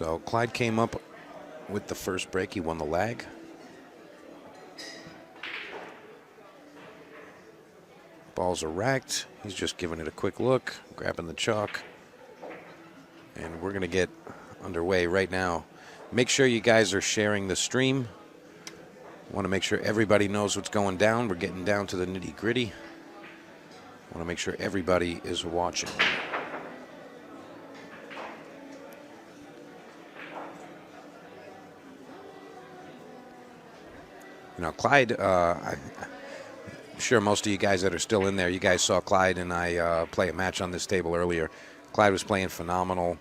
So Clyde came up with the first break. He won the lag. Balls are racked. He's just giving it a quick look, grabbing the chalk. And we're going to get underway right now. Make sure you guys are sharing the stream. Want to make sure everybody knows what's going down. We're getting down to the nitty-gritty. Want to make sure everybody is watching. You know, Clyde, I'm sure most of you guys that are still in there, you guys saw Clyde and I play a match on this table earlier. Clyde was playing phenomenal,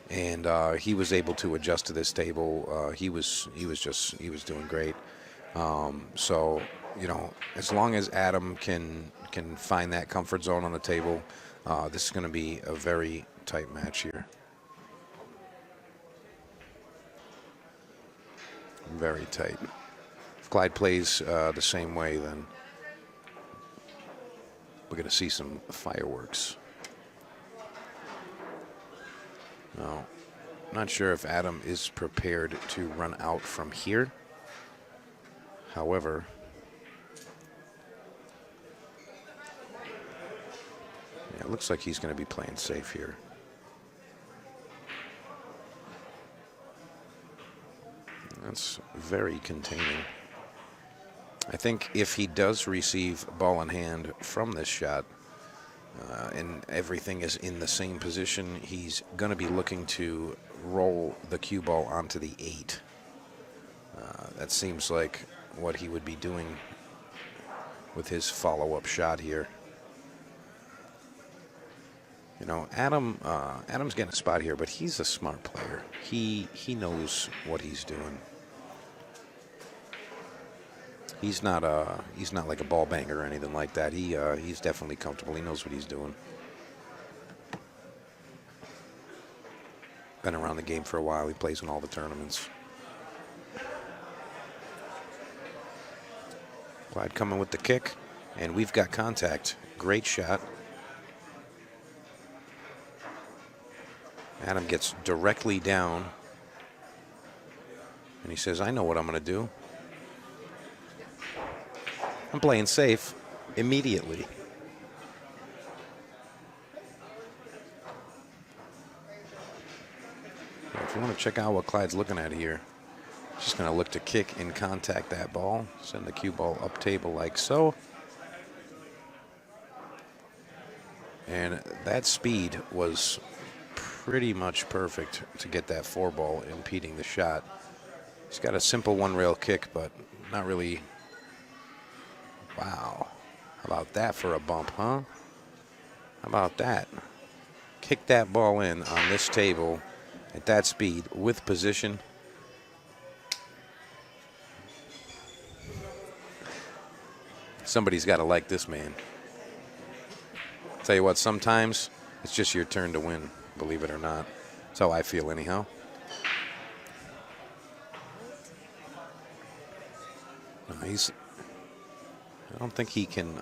and he was able to adjust to this table. He was doing great. So, you know, as long as Adam can find that comfort zone on the table, this is going to be a very tight match here. Very tight. If Clyde plays the same way, then we're going to see some fireworks. Now, not sure if Adam is prepared to run out from here. However, yeah, it looks like he's going to be playing safe here. That's very containing. I think if he does receive ball in hand from this shot, and everything is in the same position, he's going to be looking to roll the cue ball onto the 8. That seems like what he would be doing with his follow-up shot here. You know, Adam's getting a spot here, but he's a smart player. He knows what he's doing. He's not like a ball banger or anything like that. He's definitely comfortable. He knows what he's doing. Been around the game for a while. He plays in all the tournaments. Clyde coming with the kick, and we've got contact. Great shot. Adam gets directly down, and he says, I know what I'm going to do. I'm playing safe immediately. If you want to check out what Clyde's looking at here, he's just going to look to kick and contact that ball, send the cue ball up table like so. And that speed was pretty much perfect to get that 4 ball impeding the shot. He's got a simple 1-rail kick, but not really. Wow. How about that for a bump, huh? How about that? Kick that ball in on this table at that speed with position. Somebody's got to like this man. Tell you what, sometimes it's just your turn to win, believe it or not. That's how I feel anyhow. No, I don't think he can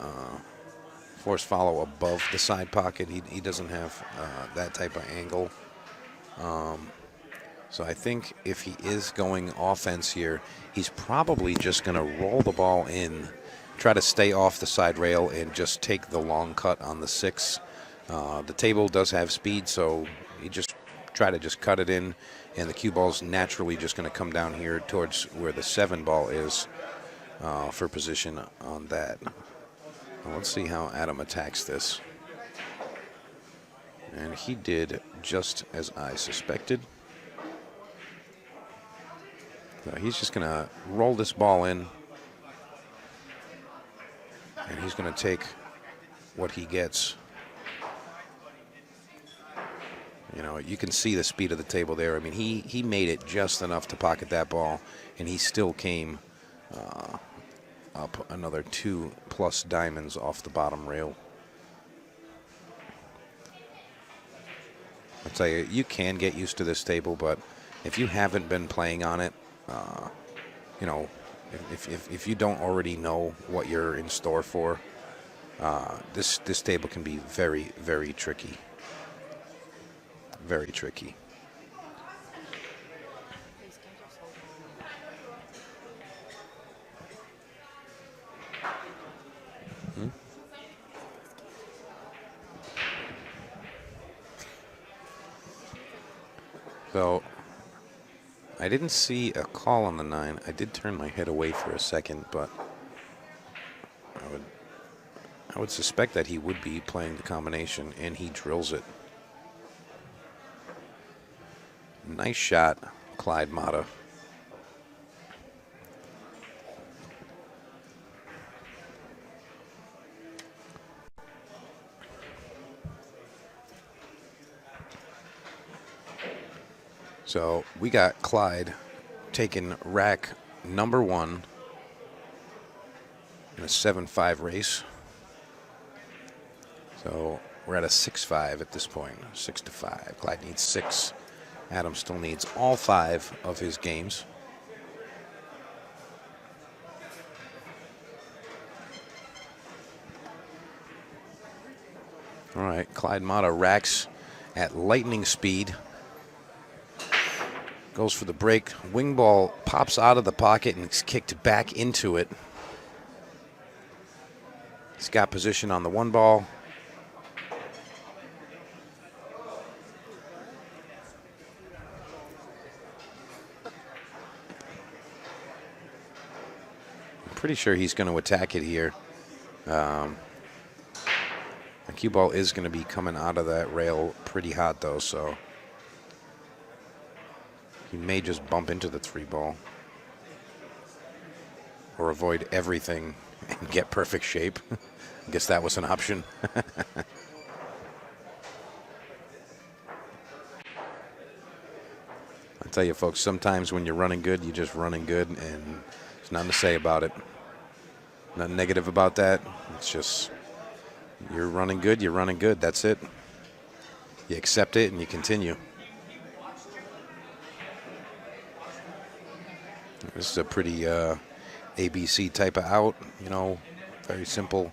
force follow above the side pocket. He doesn't have that type of angle. So I think if he is going offense here, he's probably just going to roll the ball in, try to stay off the side rail, and just take the long cut on the 6. The table does have speed, so you just try to just cut it in, and the cue ball's naturally just going to come down here towards where the 7 ball is for position on that. Now let's see how Adam attacks this. And he did just as I suspected. So he's just going to roll this ball in, and he's going to take what he gets. You know, you can see the speed of the table there. I mean, he made it just enough to pocket that ball, and he still came up another 2+ diamonds off the bottom rail. I'll tell you, you can get used to this table, but if you haven't been playing on it, you know, if you don't already know what you're in store for, this table can be very, very tricky. Very tricky. So I didn't see a call on the 9. I did turn my head away for a second, but I would suspect that he would be playing the combination, and he drills it. Nice shot, Clyde Matta. So we got Clyde taking rack number 1 in a 7-5 race. So we're at a 6-5 at this point, 6-5. Clyde needs 6. Adam still needs all 5 of his games. All right, Clyde Matta racks at lightning speed. Goes for the break. Wing ball pops out of the pocket and is kicked back into it. He's got position on the 1 ball. I'm pretty sure he's going to attack it here. The cue ball is going to be coming out of that rail pretty hot, though, so he may just bump into the 3 ball or avoid everything and get perfect shape. I guess that was an option. I tell you, folks, sometimes when you're running good, you're just running good, and there's nothing to say about it. Nothing negative about that. It's just you're running good, you're running good. That's it. You accept it and you continue. This is a pretty ABC type of out, you know, very simple.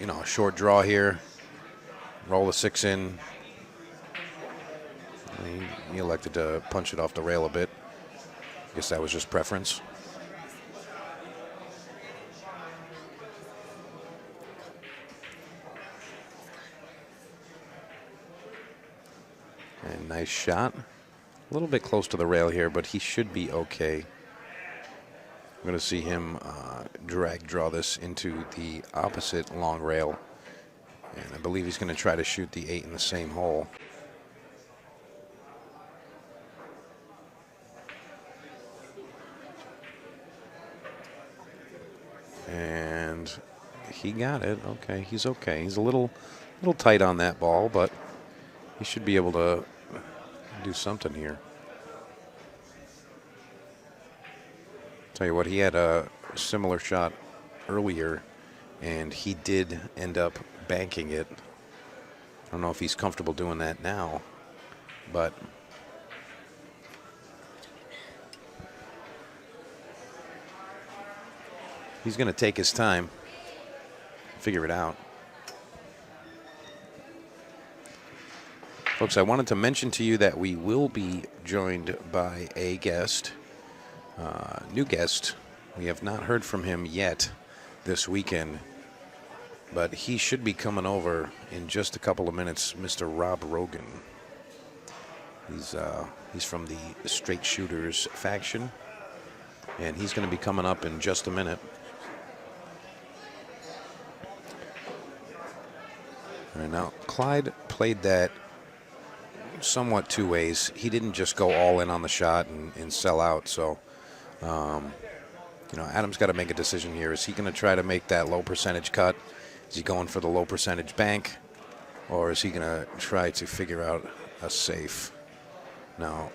You know, a short draw here. Roll the 6 in. He elected to punch it off the rail a bit. I guess that was just preference. And nice shot. A little bit close to the rail here, but he should be okay. I'm going to see him drag draw this into the opposite long rail. And I believe he's going to try to shoot the 8 in the same hole. And he got it. Okay, he's okay. He's a little tight on that ball, but he should be able to do something here. Tell you what, he had a similar shot earlier, and he did end up banking it. I don't know if he's comfortable doing that now, but he's going to take his time, figure it out. Folks, I wanted to mention to you that we will be joined by a guest, new guest. We have not heard from him yet this weekend, but he should be coming over in just a couple of minutes, Mr. Rob Rogan. He's from the Straight Shooters faction, and he's going to be coming up in just a minute. All right, now, Clyde played that somewhat 2 ways. He didn't just go all in on the shot and sell out. So, you know, Adam's got to make a decision here. Is he going to try to make that low percentage cut? Is he going for the low percentage bank? Or is he going to try to figure out a safe? Now,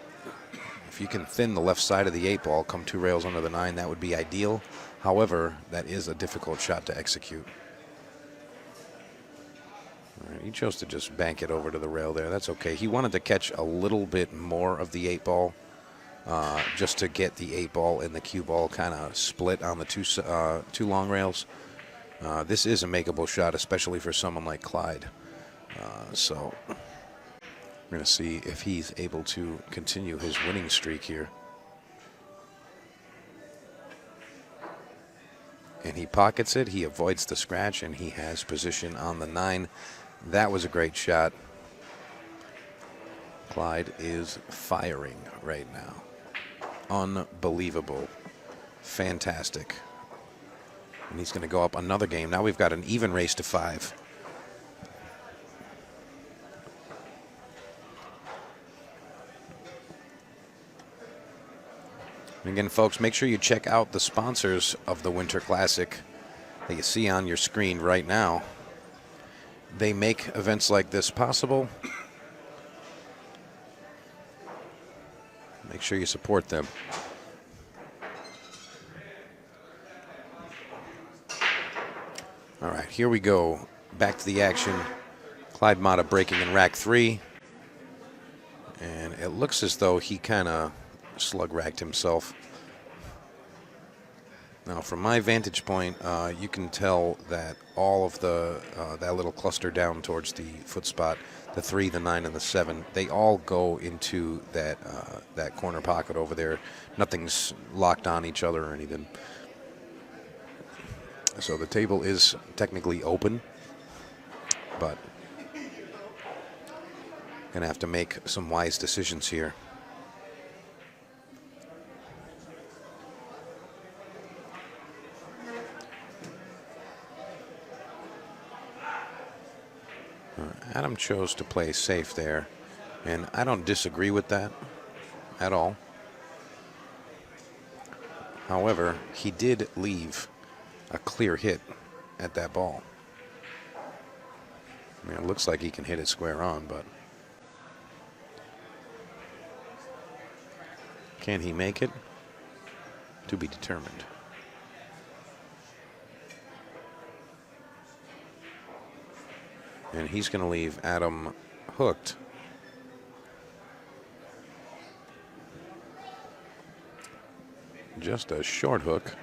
if you can thin the left side of the 8 ball, come 2 rails under the 9, that would be ideal. However, that is a difficult shot to execute. He chose to just bank it over to the rail there. That's okay. He wanted to catch a little bit more of the 8 ball just to get the 8 ball and the cue ball kind of split on the two long rails. This is a makeable shot, especially for someone like Clyde. So we're going to see if he's able to continue his winning streak here. And he pockets it. He avoids the scratch, and he has position on the 9. That was a great shot. Clyde is firing right now. Unbelievable. Fantastic. And he's going to go up another game. Now we've got an even race to 5. And again, folks, make sure you check out the sponsors of the Winter Classic that you see on your screen right now. They make events like this possible. Make sure you support them. All right, here we go. Back to the action. Clyde Matta breaking in rack 3. And it looks as though he kind of slug-racked himself. Now, from my vantage point, you can tell that all of the that little cluster down towards the foot spot, the 3, the 9, and the 7, they all go into that that corner pocket over there. Nothing's locked on each other or anything. So the table is technically open, but gonna have to make some wise decisions here. Adam chose to play safe there, and I don't disagree with that at all. However, he did leave a clear hit at that ball. I mean, it looks like he can hit it square on, but can he make it? To be determined. And he's going to leave Adam hooked. Just a short hook.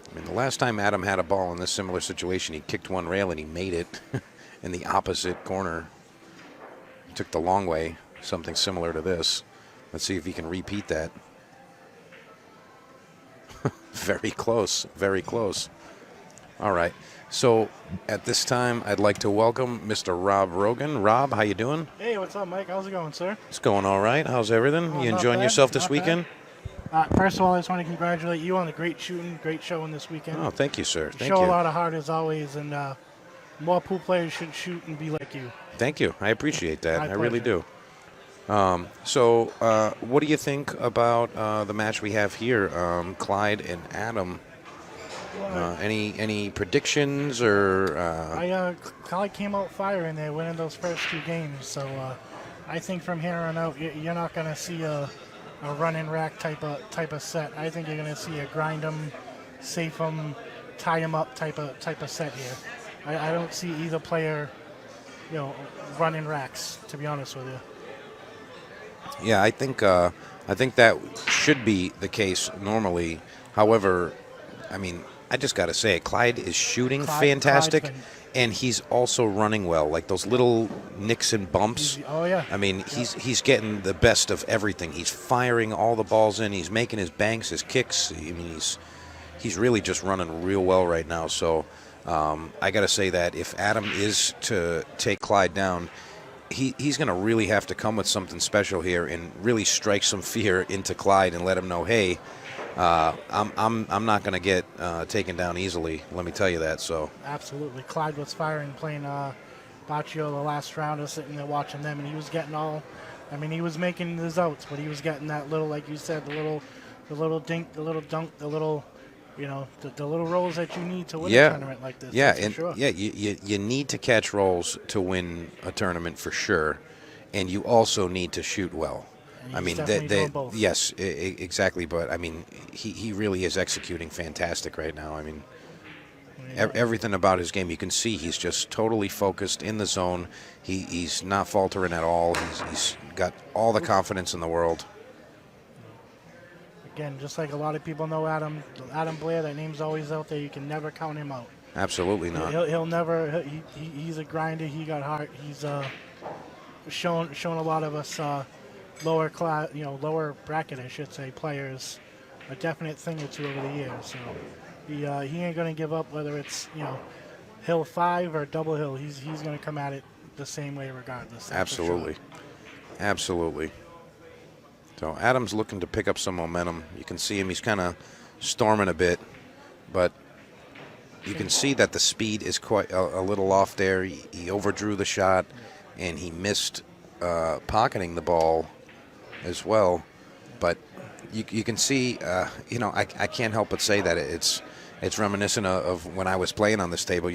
I mean, the last time Adam had a ball in this similar situation, he kicked one rail and he made it in the opposite corner. He took the long way, something similar to this. Let's see if he can repeat that. Very close, very close. All right. So at this time, I'd like to welcome Mr. Rob Rogan. Rob, how you doing? Hey, what's up, Mike? How's it going, sir? It's going all right. How's everything? You enjoying yourself this weekend? First of all, I just want to congratulate you on the great shooting, great showing this weekend. Oh, thank you, sir. Thank you. Show you. a lot of heart as always, and more pool players should shoot and be like you. Thank you. I appreciate that. My I really do. pleasure. So what do you think about the match we have here, Clyde and Adam? Any predictions or? Clyde came out firing there, winning those first 2 games. So I think from here on out, you're not going to see a run and rack type of set. I think you're going to see a grind them, safe them, tie them up type of set here. I don't see either player, running racks. To be honest with you. Yeah, I think that should be the case normally. However, I mean, I just got to say, Clyde is shooting fantastic, and he's also running well. Like those little nicks and bumps. Oh yeah. I mean, he's getting the best of everything. He's firing all the balls in. He's making his banks, his kicks. I mean, he's really just running real well right now. So I got to say that if Adam is to take Clyde down, he's going to really have to come with something special here and really strike some fear into Clyde and let him know, hey, I'm not going to get taken down easily. Let me tell you that. So absolutely, Clyde was firing, playing Baccio the last round. I was sitting there watching them, and he was getting all. I mean, he was making his outs, but he was getting that little, like you said, the little dink, the little dunk, the little, the little rolls that you need to win a tournament like this. Yeah, and sure. You need to catch rolls to win a tournament for sure, and you also need to shoot well. I mean, yes, exactly. But I mean, he really is executing fantastic right now. I mean, everything about his game, you can see he's just totally focused in the zone. He's not faltering at all. He's got all the confidence in the world. Again, just like a lot of people know Adam Blair, that name's always out there. You can never count him out. Absolutely not. He'll never. He's a grinder. He got heart. He's shown a lot of us. Lower class, lower bracket, I should say, players, a definite thing or two over the years. So he ain't going to give up, whether it's hill 5 or double hill. He's going to come at it the same way regardless. Absolutely. Absolutely. So Adam's looking to pick up some momentum. You can see him. He's kind of storming a bit, but you can see that the speed is quite a little off there. He overdrew the shot, and he missed pocketing the ball as well. But you can see, I can't help but say that it's reminiscent of when I was playing on this table.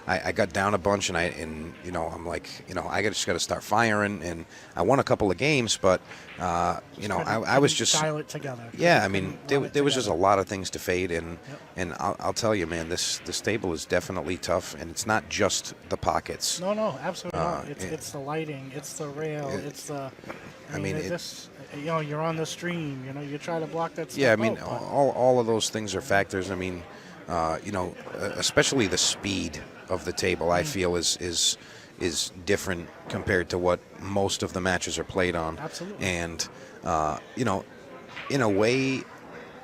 I got down a bunch, and I'm like, I just got to start firing. And I won a couple of games, but I was just dial it together. Yeah, I mean, there was just a lot of things to fade, and I'll tell you, man, this table is definitely tough, and it's not just the pockets. No, absolutely not. It's the lighting, it's the rail, it's the. You're on the stream. You try to block that stuff. Yeah, I mean, out, all of those things are factors. I mean, especially the speed of the table, I feel is different compared to what most of the matches are played on. Absolutely. And in a way,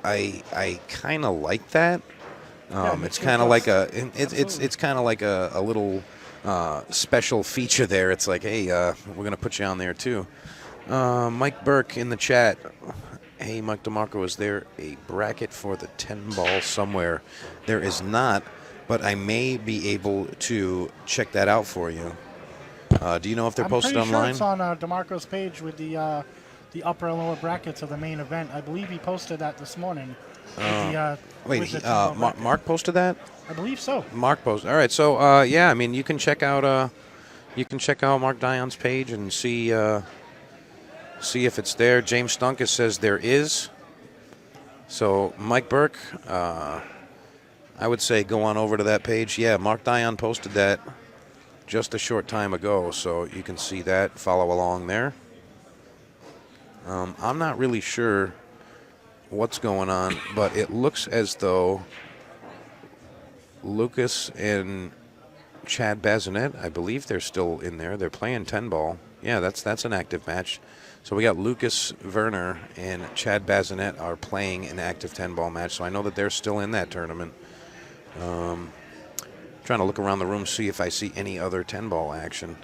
I kind of like that. It's kind of like it's kind of like a little special feature there. It's like, hey, we're gonna put you on there too. Mike Burke in the chat. Hey, Mike DeMarco, is there a bracket for the 10 ball somewhere? There is not, but I may be able to check that out for you. Do you know if they're posted online? I'm pretty sure it's on DeMarco's page with the upper and lower brackets of the main event. I believe he posted that this morning. Mark posted that? I believe so. Mark posted. All right, so yeah, I mean, you can check out Mark Dion's page and see if it's there. James Stunkus says there is. So Mike Burke, I would say go on over to that page. Yeah, Mark Dion posted that just a short time ago, so you can see that. Follow along there. I'm not really sure what's going on, but it looks as though Lucas and Chad Bazinet, I believe they're still in there. They're playing 10 ball. Yeah, that's an active match. So we got Lucas Werner and Chad Bazinet are playing an active 10-ball match. So I know that they're still in that tournament. Trying to look around the room, see if I see any other 10-ball action.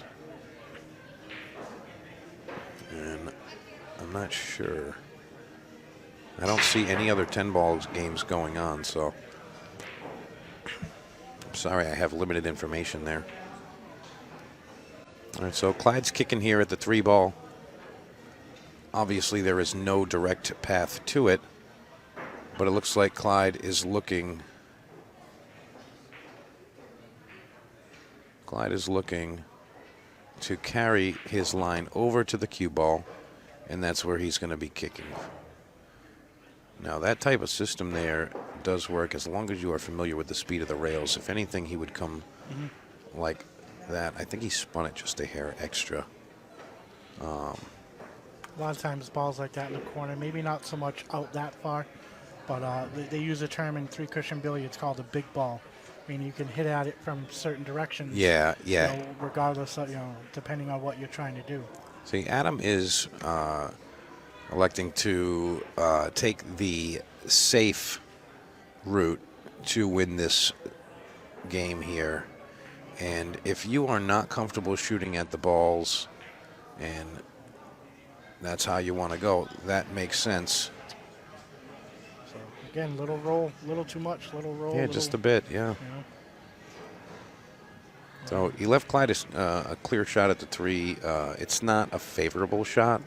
And I'm not sure. I don't see any other 10-ball games going on, so I'm sorry, I have limited information there. All right, so Clyde's kicking here at the 3-ball. Obviously, there is no direct path to it, but it looks like Clyde is looking. Clyde is looking to carry his line over to the cue ball, and that's where he's going to be kicking. Now, that type of system there does work as long as you are familiar with the speed of the rails. If anything, he would come like that. I think he spun it just a hair extra. A lot of times balls like that in the corner, maybe not so much out that far, but they use a term in three-cushion billiards called a big ball. I mean, you can hit at it from certain directions. Yeah. Regardless of, depending on what you're trying to do. See, Adam is electing to take the safe route to win this game here. And if you are not comfortable shooting at the balls and that's how you want to go, that makes sense. So, again, little roll, little too much, little roll. Yeah, just a bit, yeah. So he left Clyde a clear shot at the 3. It's not a favorable shot.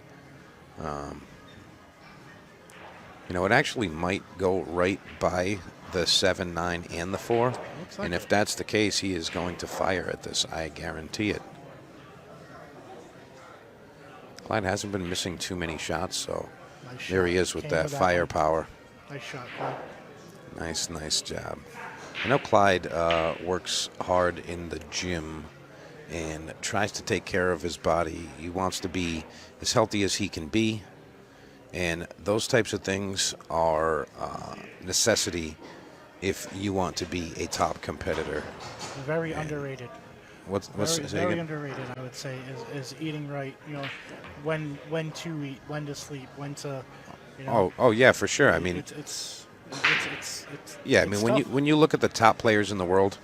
It actually might go right by the 7, 9, and the 4. And if that's the case, he is going to fire at this. I guarantee it. Clyde hasn't been missing too many shots, so there he is with that firepower. Nice shot, Clyde. Nice job. I know Clyde works hard in the gym and tries to take care of his body. He wants to be as healthy as he can be, and those types of things are necessity if you want to be a top competitor. Very underrated. What's very underrated, I would say, is eating right. When to eat, when to sleep, when to. Oh yeah, for sure. I mean, it's yeah. I mean, tough. when you look at the top players in the world,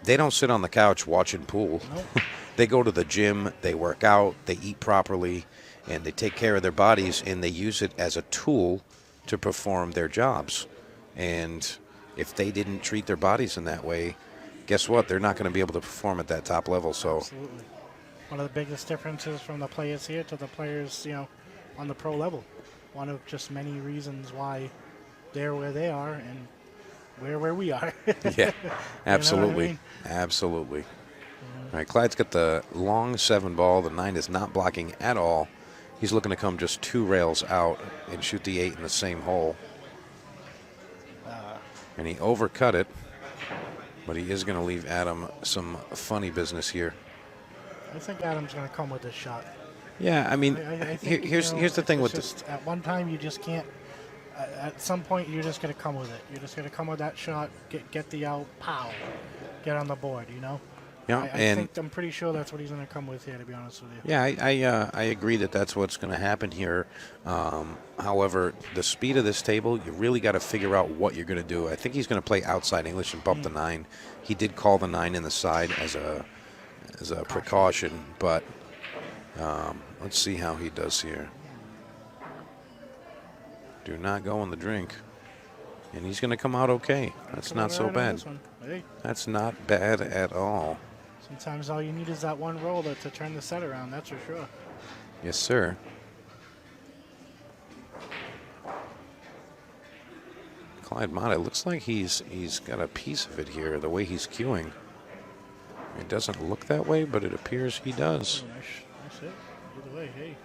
they don't sit on the couch watching pool. Nope. they go to the gym, they work out, they eat properly, and they take care of their bodies, and they use it as a tool to perform their jobs. And if they didn't treat their bodies in that way, guess what? They're not going to be able to perform at that top level. So, absolutely. One of the biggest differences from the players here to the players, on the pro level. One of just many reasons why they're where they are and we're where we are. yeah, absolutely. You know what I mean? Absolutely. All right, Clyde's got the long 7 ball. The 9 is not blocking at all. He's looking to come just 2 rails out and shoot the 8 in the same hole. And he overcut it, but he is going to leave Adam some funny business here. I think Adam's going to come with this shot. Yeah, I mean, I think, here's the thing with this. At one time, you just can't. At some point, you're just going to come with it. You're just going to come with that shot, get the out, pow, get on the board, Yeah, and I'm pretty sure that's what he's going to come with here, to be honest with you. yeah, I agree that that's what's going to happen here. However, the speed of this table, you really got to figure out what you're going to do. I think he's going to play outside English and bump the 9. He did call the 9 in the side as a precaution, but let's see how he does here. Do not go in the drink. And he's going to come out okay. That's not so bad. Hey. That's not bad at all. Sometimes all you need is that one roll to turn the set around, that's for sure. Yes, sir. Clyde Matta, looks like he's got a piece of it here, the way he's cueing. It doesn't look that way, but it appears he does. Oh, nice hit. Either way, hey.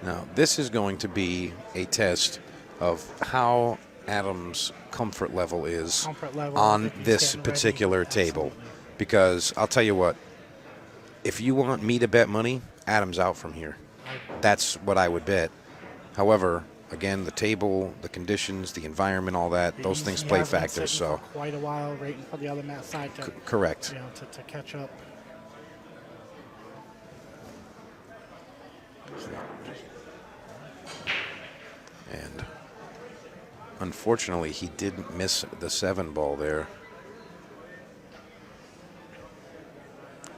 Now, this is going to be a test of how Adam's comfort level is on this particular table. Absolutely. Because I'll tell you what, if you want me to bet money, Adam's out from here. That's what I would bet. However, again, the table, the conditions, the environment, all that, those things play factors. So for quite a while, waiting for the other mat side to correct. To catch up. And unfortunately, he did miss the 7 ball there.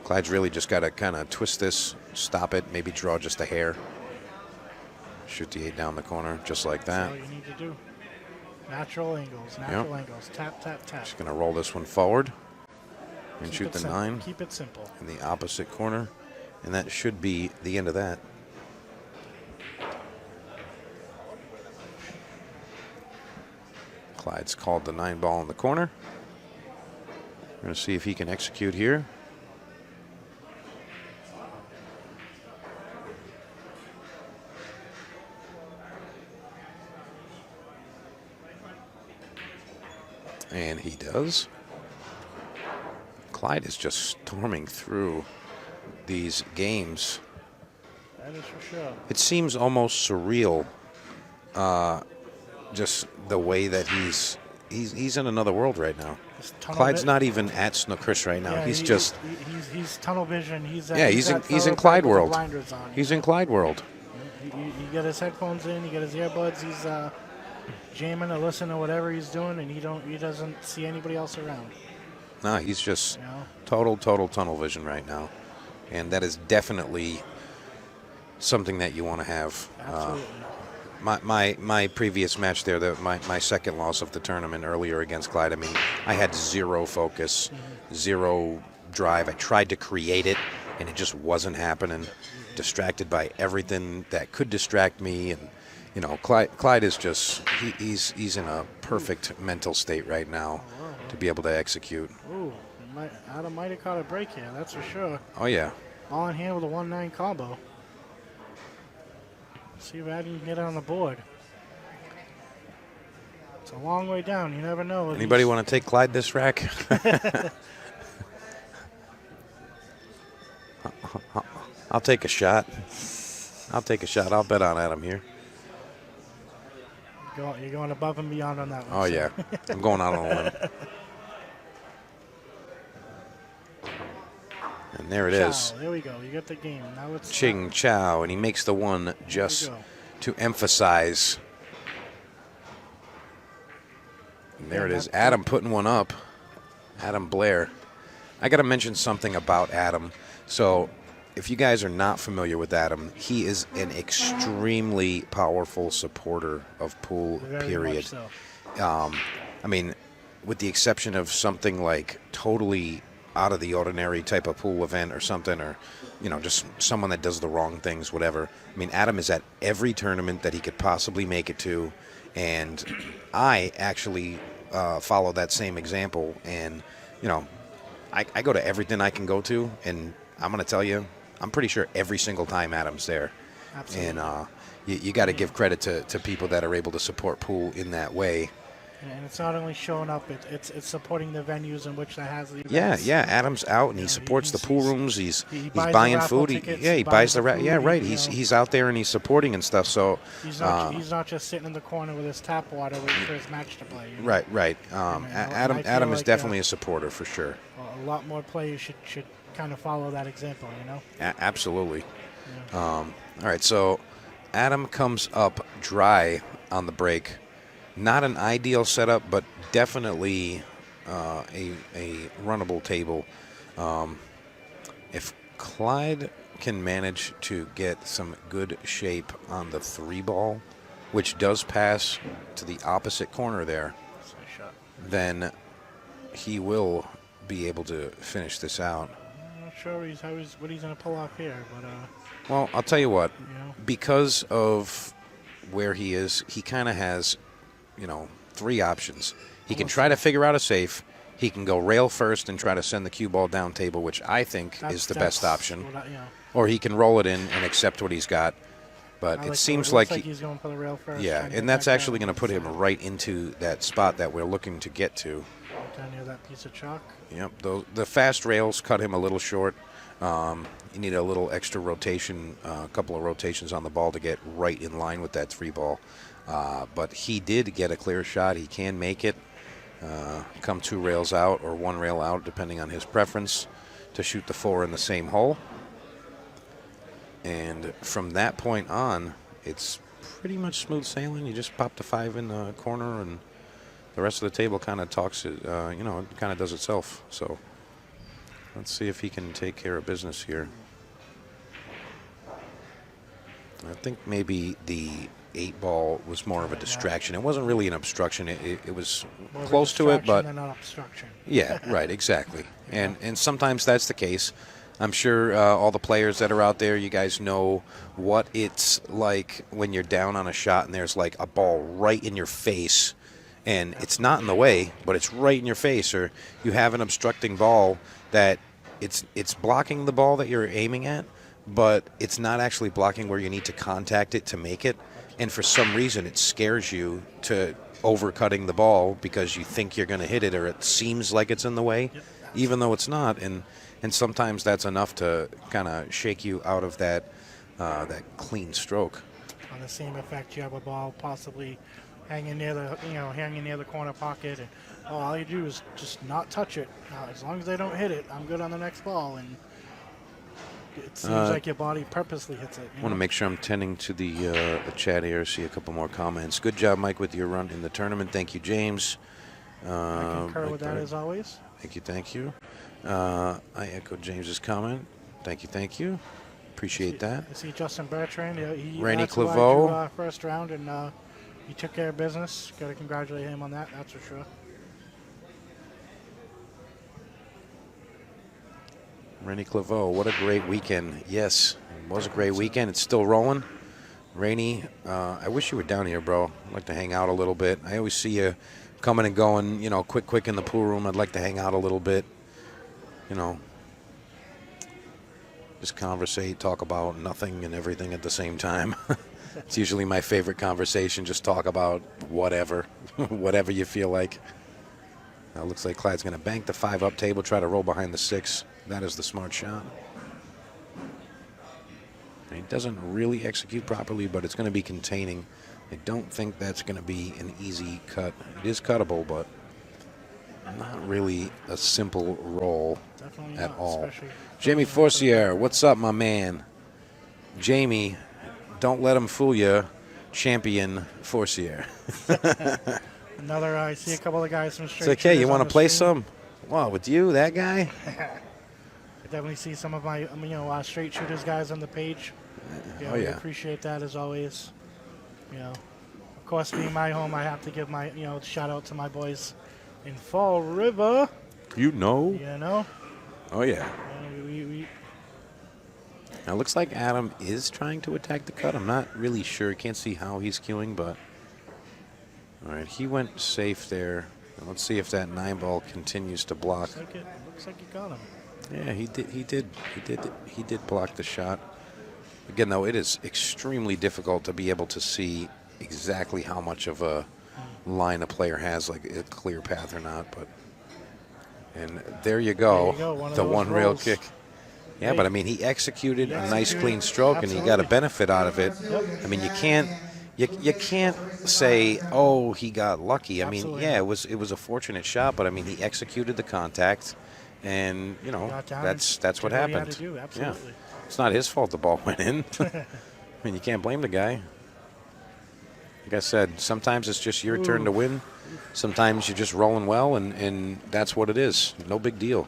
Clyde's really just got to kind of twist this, stop it, maybe draw just a hair. Shoot the 8 down the corner, just like that. That's all you need to do. Natural angles, angles. Tap, tap, tap. Just going to roll this one forward and Keep shoot it the simple. 9 Keep it simple. in the opposite corner. And that should be the end of that. Clyde's called the 9 ball in the corner. We're going to see if he can execute here. And he does. Clyde is just storming through these games. That is for sure. It seems almost surreal, just the way that he's in another world right now. Clyde's not even at Snookrish right now. Yeah, he's tunnel vision. He's in Clyde world. He's in Clyde world. He got his headphones in. He got his earbuds. He's jamming or listening to whatever he's doing, and he doesn't see anybody else around. No, he's just total tunnel vision right now, and that is definitely something that you want to have. Absolutely. My previous match there, my second loss of the tournament earlier against Clyde, I mean, I had zero focus, zero drive. I tried to create it, and it just wasn't happening. Distracted by everything that could distract me, and Clyde is just he's in a perfect mental state right now to be able to execute. Ooh, Adam might have caught a break here, that's for sure. Oh yeah. All in hand with a 1-9 combo. See if Adam can get it on the board. It's a long way down. You never know. Anybody want to take Clyde this rack? I'll take a shot. I'll bet on Adam here. You're going above and beyond on that one. Oh, yeah. I'm going out on a limb. And there it is. There we go. You get the game. Now it's Ching Chow, and he makes the one just to emphasize. And there it is. Adam putting one up. Adam Blair. I got to mention something about Adam. So, if you guys are not familiar with Adam, he is an extremely powerful supporter of pool, Very period. much so. I mean, with the exception of something like totally out of the ordinary type of pool event or something, or, just someone that does the wrong things, whatever. I mean, Adam is at every tournament that he could possibly make it to, and I actually follow that same example, and, I go to everything I can go to, and I'm going to tell you, I'm pretty sure every single time Adam's there. Absolutely. And you got to give credit to people that are able to support pool in that way. And it's not only showing up; it's supporting the venues in which that has the Yeah, events. yeah. Adam's out and he supports the pool rooms. He's buying food. He buys the food. yeah, right. He's out there and he's supporting and stuff. So he's not just sitting in the corner with his tap water waiting for his match to play. Right. Adam is definitely a supporter for sure. A lot more players should kind of follow that example. Absolutely. Yeah. All right, so Adam comes up dry on the break. Not an ideal setup, but definitely a runnable table. If Clyde can manage to get some good shape on the 3-ball, which does pass to the opposite corner there, then he will be able to finish this out. I'm not sure what he's going to pull off here, but well, I'll tell you what. Because of where he is, he kind of has, 3 options. He can try to figure out a safe. He can go rail first and try to send the cue ball down table, which I think is the best option. Or he can roll it in and accept what he's got. But it seems like he's going for the rail first. Yeah, and that's actually going to put him right into that spot that we're looking to get to. Down near that piece of chalk. Yep, the fast rails cut him a little short. You need a little extra rotation, a couple of rotations on the ball to get right in line with that 3-ball. But he did get a clear shot. He can make it, come 2 rails out or 1 rail out, depending on his preference, to shoot the 4 in the same hole. And from that point on, it's pretty much smooth sailing. You just pop the 5 in the corner, and the rest of the table kind of talks it, it kind of does itself. So let's see if he can take care of business here. I think maybe the 8-ball was more of a distraction. It wasn't really an obstruction. It was More close to it, but not obstruction. yeah, right, exactly. And sometimes that's the case. I'm sure all the players that are out there, you guys know what it's like when you're down on a shot and there's like a ball right in your face, and it's not in the way, but it's right in your face, or you have an obstructing ball that it's blocking the ball that you're aiming at, but it's not actually blocking where you need to contact it to make it. And for some reason, it scares you to overcutting the ball because you think you're going to hit it, or it seems like it's in the way, even though it's not. And sometimes that's enough to kind of shake you out of that clean stroke. On the same effect, you have a ball possibly hanging near the corner pocket, and all you do is just not touch it. As long as they don't hit it, I'm good on the next ball. And it seems like your body purposely hits it. I want to make sure I'm tending to the chat here. See a couple more comments. Good job, Mike, with your run in the tournament. Thank you, James. I concur with that as always. Thank you. I echo James's comment. Thank you. Appreciate that. I see Justin Bertrand. Rainey that's who I Claveau. drew, first round, and he took care of business. Got to congratulate him on that. That's for sure. Rainey Claveau, what a great weekend. Yes, it was a great weekend. It's still rolling. Rainey, I wish you were down here, bro. I'd like to hang out a little bit. I always see you coming and going, quick in the pool room. I'd like to hang out a little bit, just conversate, talk about nothing and everything at the same time. It's usually my favorite conversation, just talk about whatever, whatever you feel like. Now, looks like Clyde's going to bank the 5 up table, try to roll behind the 6. That is the smart shot. And he doesn't really execute properly, but it's going to be containing. I don't think that's going to be an easy cut. It is cuttable, but not really a simple roll at all. Jamie Forcier, what's up, my man? Jamie, don't let him fool you. Champion Forcier. I see a couple of guys from straight. It's okay. You want to play some? Well, with you, that guy? I definitely see some of my, straight shooters guys on the page. Oh, We yeah. appreciate that as always. Of course, being my home, I have to give my, shout out to my boys in Fall River. You know. You know, Oh, yeah. we Now, it looks like Adam is trying to attack the cut. I'm not really sure. Can't see how he's queuing, but... All right, he went safe there. Let's see if that 9-ball continues to block. looks like you got him. Yeah, he did block the shot. Again, though, it is extremely difficult to be able to see exactly how much of a line a player has, like a clear path or not. But and there you go, the one rail kick. Yeah, Hey. but I mean, he executed a nice clean stroke, and he got a benefit out of it. I mean, you can't say, oh, he got lucky. I mean, Absolutely. yeah, it was a fortunate shot, but I mean, he executed the contact, and that's what happened. Had to do. Absolutely. Yeah. It's not his fault the ball went in. I mean, you can't blame the guy. Like I said, sometimes it's just your turn to win. Sometimes you're just rolling well, and that's what it is. No big deal.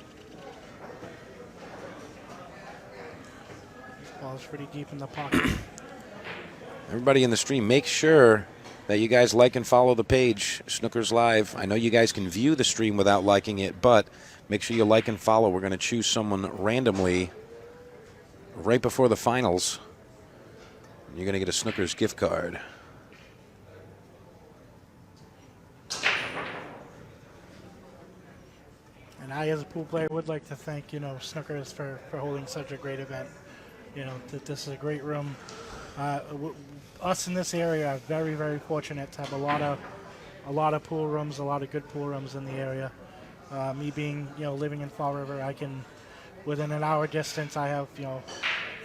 This ball's pretty deep in the pocket. Everybody in the stream, make sure that you guys like and follow the page, Snookers Live. I know you guys can view the stream without liking it, but make sure you like and follow. We're going to choose someone randomly right before the finals. You're going to get a Snookers gift card. And I, as a pool player, would like to thank, Snookers for holding such a great event. That this is a great room. Us in this area are very, very fortunate to have a lot of pool rooms, a lot of good pool rooms in the area. Me being, living in Fall River, I can, within an hour distance, I have,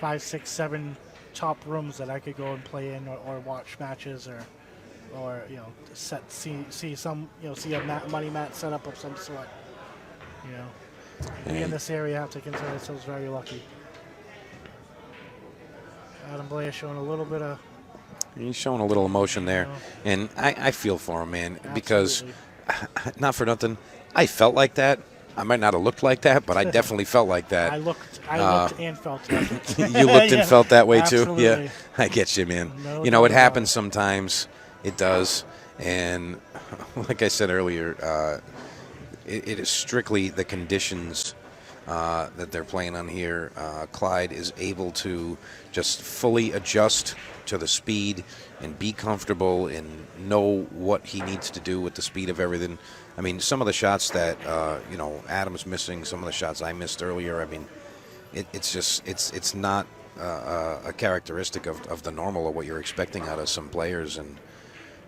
5, 6, 7 top rooms that I could go and play in or watch matches or see a money mat set up of some sort. We in this area have to consider ourselves very lucky. Adam Blair showing a little bit of... He's showing a little emotion there. And I feel for him, man, because, not for nothing, I felt like that. I might not have looked like that, but I definitely felt like that. I looked and felt that. You looked and felt that way, too? Absolutely. Yeah, I get you, man. No It happens sometimes. It does. And like I said earlier, it is strictly the conditions that they're playing on here. Clyde is able to just fully adjust to the speed and be comfortable and know what he needs to do with the speed of everything. I mean, some of the shots that Adam's missing, some of the shots I missed earlier. I mean, it's not a characteristic of the normal of what you're expecting out of some players. And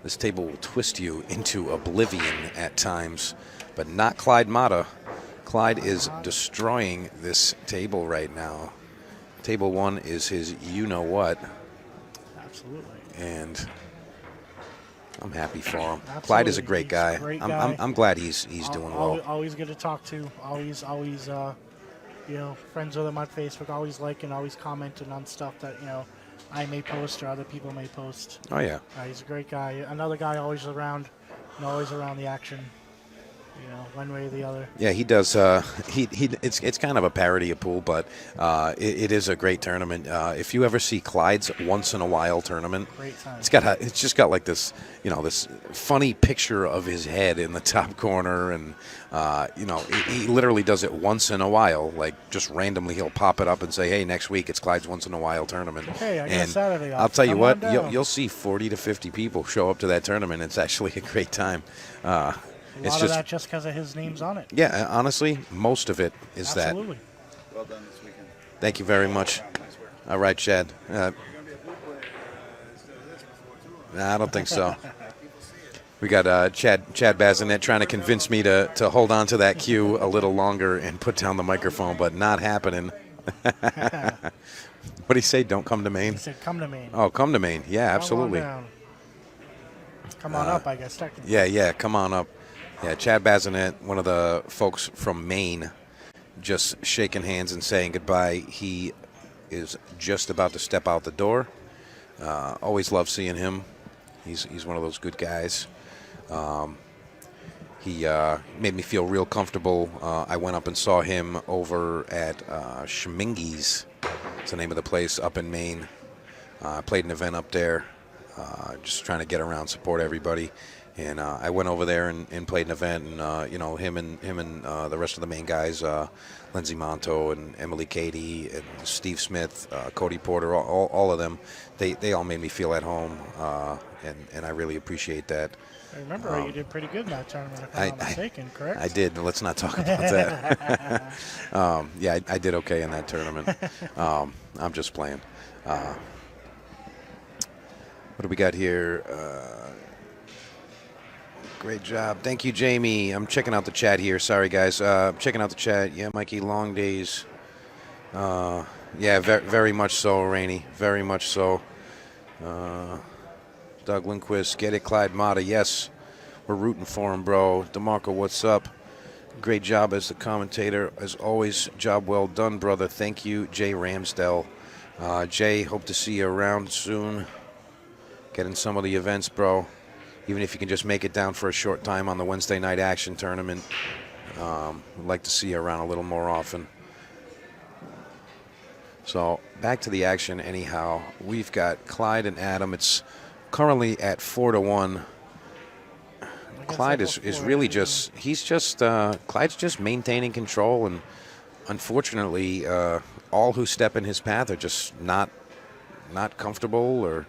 this table will twist you into oblivion at times, but not Clyde Matta. Clyde is destroying this table right now. Table 1 is his you-know-what. Absolutely. And I'm happy for him. Absolutely. Clyde is a great guy. Great guy. I'm glad he's doing well. Always good to talk to. Always, friends with him on Facebook. Always liking, always commenting on stuff that, I may post or other people may post. Oh, yeah. He's a great guy. Another guy always around the action. One way or the other. Yeah, he does. It's kind of a parody of pool, but it is a great tournament. If you ever see Clyde's Once in a While tournament, great time. It's just got like this, this funny picture of his head in the top corner, and he literally does it once in a while. Like just randomly, he'll pop it up and say, "Hey, next week it's Clyde's Once in a While tournament." Hey, I got Saturday off. I'll tell you Come what, on down. you'll see 40 to 50 people show up to that tournament. It's actually a great time. A lot of that just because of his name's on it. Yeah, honestly, most of it is Absolutely. that. Well done this weekend. Thank you very much. All right, Chad. You're going to be a pool player instead of this before, too. I don't think so. We got Chad Bazinet trying to convince me to hold on to that cue a little longer and put down the microphone, but not happening. What did he say? Don't come to Maine? He said, "Come to Maine." Oh, come to Maine. Yeah, absolutely. Come on up, I guess, technically. Yeah, come on up. Yeah, Chad Bazinet, one of the folks from Maine, just shaking hands and saying goodbye. He is just about to step out the door. Always love seeing him. He's one of those good guys. He made me feel real comfortable. I went up and saw him over at Schmingi's. It's the name of the place up in Maine. I played an event up there, just trying to get around, support everybody. And I went over there and played an event, and him and the rest of the main guys, Lindsey Monto and Emily Cady and Steve Smith, Cody Porter, all of them, they all made me feel at home, and I really appreciate that. I remember you did pretty good in that tournament, if I'm not mistaken, correct? I did. Let's not talk about that. I did okay in that tournament. I'm just playing. What do we got here? Great job. Thank you, Jamie. I'm checking out the chat here. Sorry, guys. Checking out the chat. Yeah, Mikey, long days. Very much so, Rainey. Very much so. Doug Lindquist, get it, Clyde Matta. Yes, we're rooting for him, bro. DeMarco, what's up? Great job as the commentator. As always, job well done, brother. Thank you, Jay Ramsdell. Jay, hope to see you around soon. Get in some of the events, bro. Even if you can just make it down for a short time on the Wednesday night action tournament. We'd like to see you around a little more often. So back to the action anyhow. We've got Clyde and Adam. It's currently at 4-1. Clyde is really just, Clyde's just maintaining control, and unfortunately all who step in his path are just not comfortable or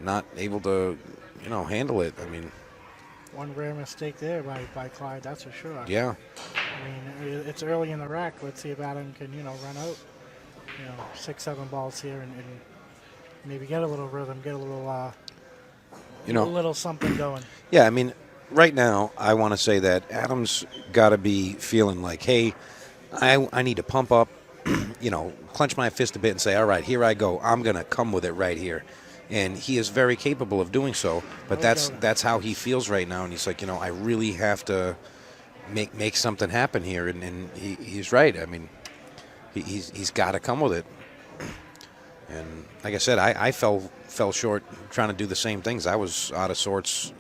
not able to handle it. I mean, one rare mistake there by Clyde, that's for sure. Yeah. I mean, it's early in the rack. Let's see if Adam can run out 6-7 balls here and maybe get a little rhythm, get a little little something going. Yeah, I mean, right now I want to say that Adam's got to be feeling like, hey, I need to pump up, clench my fist a bit and say, all right, here I go. I'm going to come with it right here. And he is very capable of doing so, but that's how he feels right now. And he's like, I really have to make something happen here. And he's right. I mean, he's got to come with it. And like I said, I fell short trying to do the same things. I was out of sorts,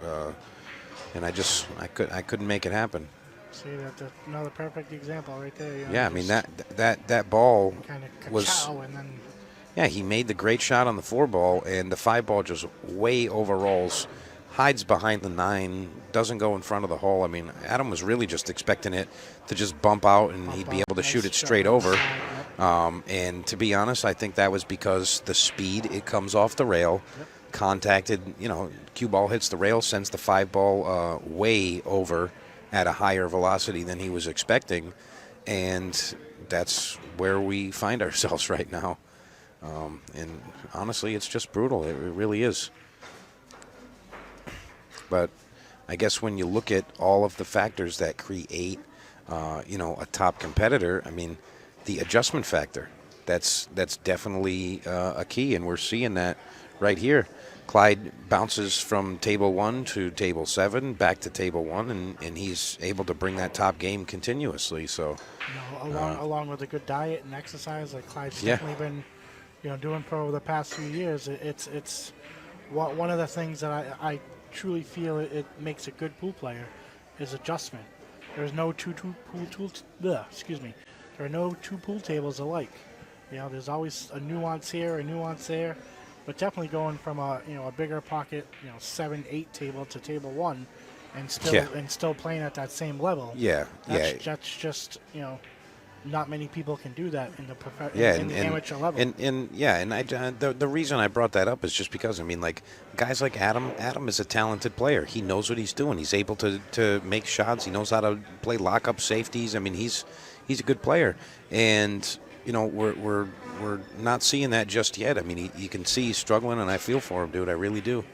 and I couldn't make it happen. See, that's another perfect example right there. Yeah, I mean that ball kind of was. And then. Yeah, he made the great shot on the 4-ball, and the 5-ball just way overrolls, hides behind the 9, doesn't go in front of the hole. I mean, Adam was really just expecting it to just bump out, and he'd be able to shoot it straight over. And to be honest, I think that was because the speed it comes off the rail, contacted, cue ball hits the rail, sends the 5-ball way over at a higher velocity than he was expecting, and that's where we find ourselves right now. And honestly, it's just brutal. It really is. But I guess when you look at all of the factors that create, a top competitor, I mean, the adjustment factor, that's definitely a key, and we're seeing that right here. Clyde bounces from table 1 to table 7, back to table 1, and he's able to bring that top game continuously. So, along with a good diet and exercise, like Clyde's definitely been doing for over the past few years. It's one of the things that I truly feel it makes a good pool player is adjustment. There's no there are no two pool tables alike. There's always a nuance here, a nuance there, but definitely going from a bigger pocket 7-8 table to table 1 and still playing at that same level. That's just not many people can do that in the amateur level. The reason I brought that up is just because, I mean, like, guys like Adam is a talented player. He knows what he's doing. He's able to make shots. He knows how to play lock-up safeties. I mean, he's a good player. And, we're not seeing that just yet. I mean, you can see he's struggling, and I feel for him, dude. I really do.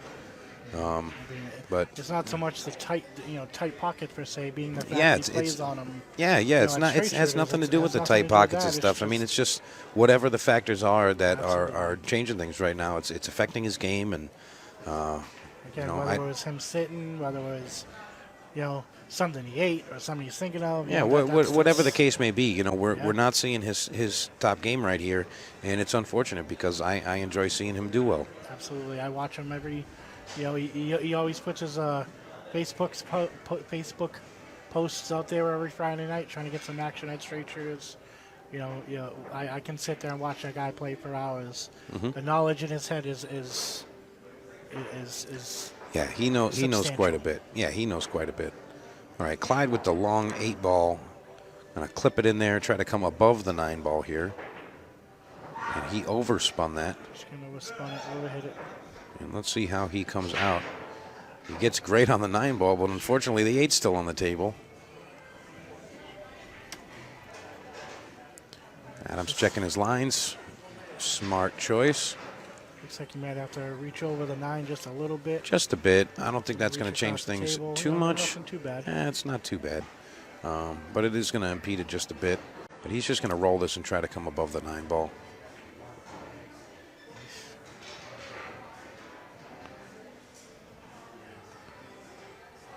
But it's not so much the tight pocket per se, being the fact he plays on them. It has nothing to do with the tight pockets and stuff. I mean, it's just whatever the factors are that are changing things right now. It's affecting his game, and again, whether it was him sitting, whether it was something he ate or something he's thinking of. Whatever the case may be, we're not seeing his top game right here, and it's unfortunate because I enjoy seeing him do well. Absolutely, I watch him every. He always puts his Facebook posts out there every Friday night trying to get some action at straight shooters. I can sit there and watch that guy play for hours. The knowledge in his head is Yeah, he knows quite a bit. Yeah, he knows quite a bit. All right, Clyde with the long 8 ball. Gonna clip it in there, try to come above the 9 ball here. And he overspun that. Just gonna overspun it, overhit it. And let's see how he comes out. He gets great on the 9 ball, but unfortunately the 8's still on the table. Adams checking his lines. Smart choice. Looks like you might have to reach over the 9 just a little bit. Just a bit. I don't think that's going to Reach change across the things table. too No, much. nothing too bad. It's not too bad. But it is going to impede it just a bit. But he's just going to roll this and try to come above the 9 ball.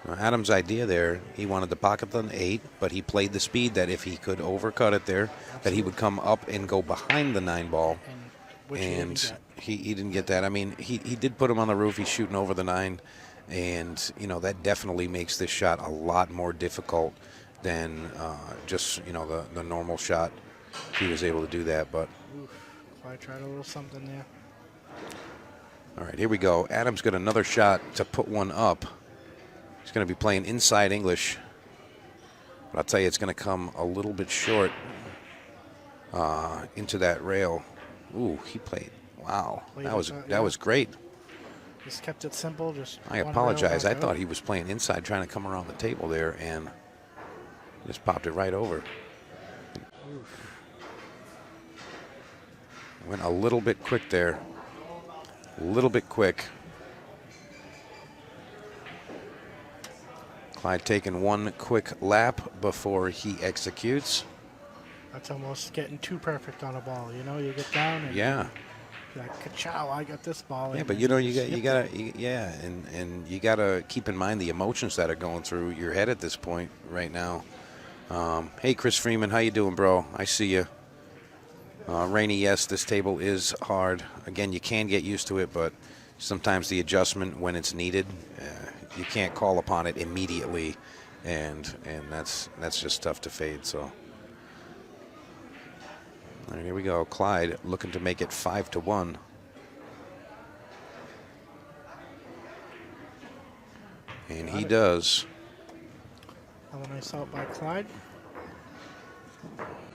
Now, Adams' idea there, he wanted to pocket the 8, but he played the speed that if he could overcut it there, that he would come up and go behind the 9 ball. And he didn't get that. I mean, he did put him on the roof. He's shooting over the 9. And, that definitely makes this shot a lot more difficult than just, the normal shot. He was able to do that, but. Oof, I tried a little something there. All right, here we go. Adams got another shot to put one up. He's going to be playing inside English. But I'll tell you, it's going to come a little bit short into that rail. Ooh, he played. Wow, that was great. Just kept it simple. I apologize. I thought he was playing inside, trying to come around the table there, and just popped it right over. Oof. Went a little bit quick there. A little bit quick. Clyde taking one quick lap before he executes. That's almost getting too perfect on a ball. You get down and Yeah. you're like, ka-chow, I got this ball. Yeah, but you gotta keep in mind the emotions that are going through your head at this point right now. Hey, Chris Freeman, how you doing, bro? I see you. Rainy, yes, this table is hard. Again, you can get used to it, but sometimes the adjustment when it's needed, you can't call upon it immediately, and that's just tough to fade. So, all right, here we go. Clyde looking to make it 5-1. And he does. Another nice out by Clyde.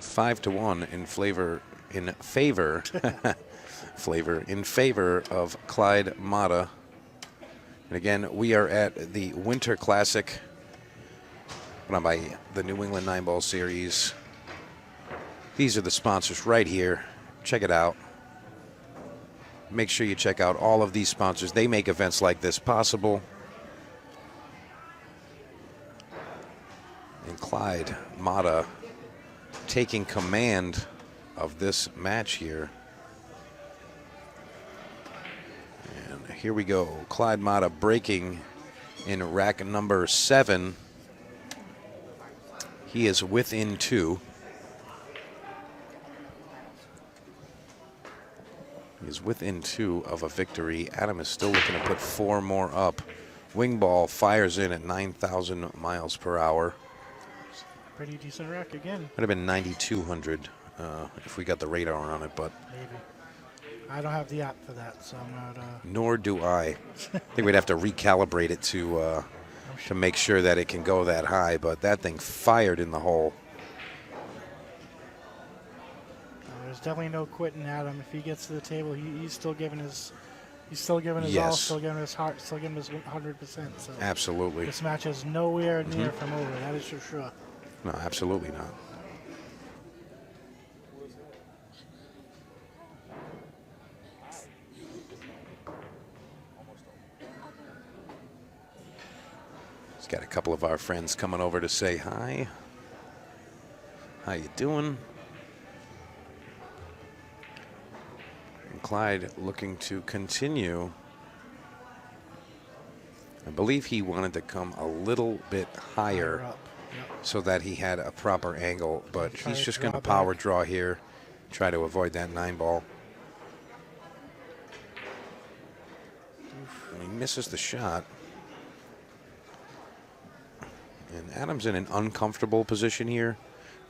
5-1 in favor of Clyde Matta. And again, we are at the Winter Classic, put on by the New England 9-Ball Series. These are the sponsors right here. Check it out. Make sure you check out all of these sponsors. They make events like this possible. And Clyde Matta taking command of this match here. And here we go. Clyde Matta breaking in rack number 7. He is within 2. He is within 2 of a victory. Adam is still looking to put 4 more up. Wing ball fires in at 9,000 miles per hour. Pretty decent rack again. Would have been 9,200 if we got the radar on it, but Maybe. I don't have the app for that, so I'm not. Nor do I. I think we'd have to recalibrate it to make sure that it can go that high. But that thing fired in the hole. There's definitely no quitting Adam. If he gets to the table, he's still giving his. He's still giving his all, Yes. still giving his heart, still giving his 100%. So Absolutely. this match is nowhere near from over. That is for sure. No, absolutely not. He's got a couple of our friends coming over to say hi. How you doing? And Clyde looking to continue. I believe he wanted to come a little bit higher Up. Yep. so that he had a proper angle, but Try he's to just going to draw power back. draw here, try to avoid that 9-ball. And he misses the shot. And Adam's in an uncomfortable position here.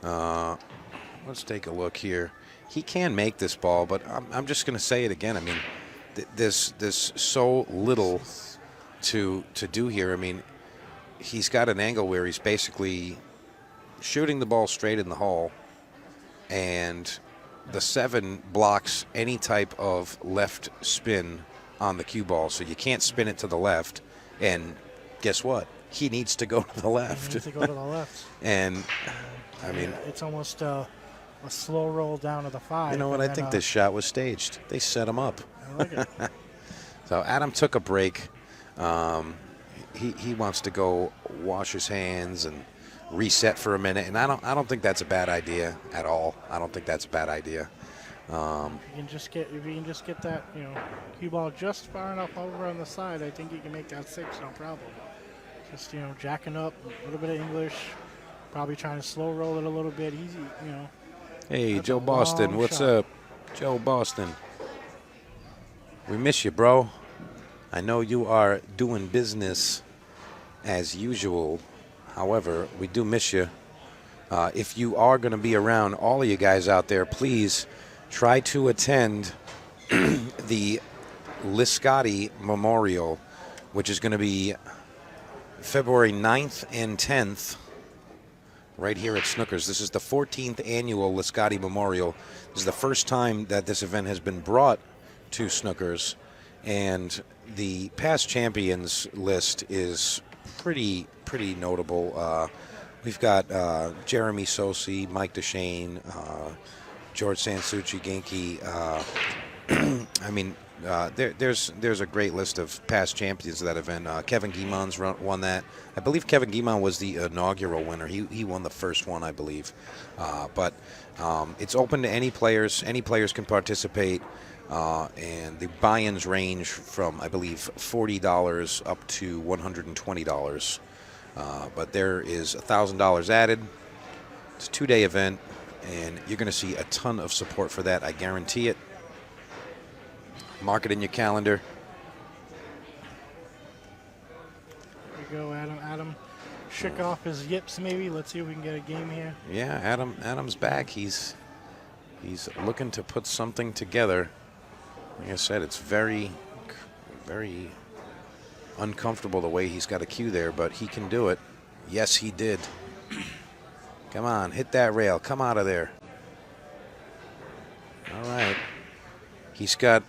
Let's take a look here. He can make this ball, but I'm just going to say it again. I mean, there's so little to do here. I mean, he's got an angle where he's basically shooting the ball straight in the hole, and the 7 blocks any type of left spin on the cue ball, so you can't spin it to the left. And guess what? He needs to go to the left. He needs to go to the left. And I mean, it's almost a slow roll down to the 5. You know what? I think this shot was staged. They set him up. I like it. So Adam took a break. He wants to go wash his hands and reset for a minute, and I don't think that's a bad idea at all. I don't think that's a bad idea. If you can just get that, you know, cue ball just far enough over on the side, I think you can make that 6, no problem. Just, you know, jacking up, a little bit of English, probably trying to slow roll it a little bit easy, you know. Hey, That's Joe a Boston, long what's shot. up? Joe Boston. We miss you, bro. I know you are doing business as usual. However, we do miss you. If you are going to be around, all of you guys out there, please try to attend the Liscotti Memorial, which is going to be February 9th and 10th right here at Snookers. This is the 14th annual Liscotti Memorial. This is the first time that this event has been brought to Snookers, and the past champions list is pretty notable. We've got Jeremy Sosi, Mike DeShane, George Sansucci, Genki. I mean, there's a great list of past champions of that event. Kevin Guimond's won that. I believe Kevin Guimond was the inaugural winner. He won the first one, I believe. But it's open to any players. Any players can participate. And the buy-ins range from, I believe, $40 up to $120. But there is $1,000 added. It's a 2-day event, and you're going to see a ton of support for that. I guarantee it. Mark it in your calendar. There you go, Adam. Adam shook off his yips, maybe. Let's see if we can get a game here. Yeah, Adam's back. He's looking to put something together. Like I said, it's very uncomfortable the way he's got a cue there, but he can do it. Yes, he did. Come on, hit that rail. Come out of there. All right. He's got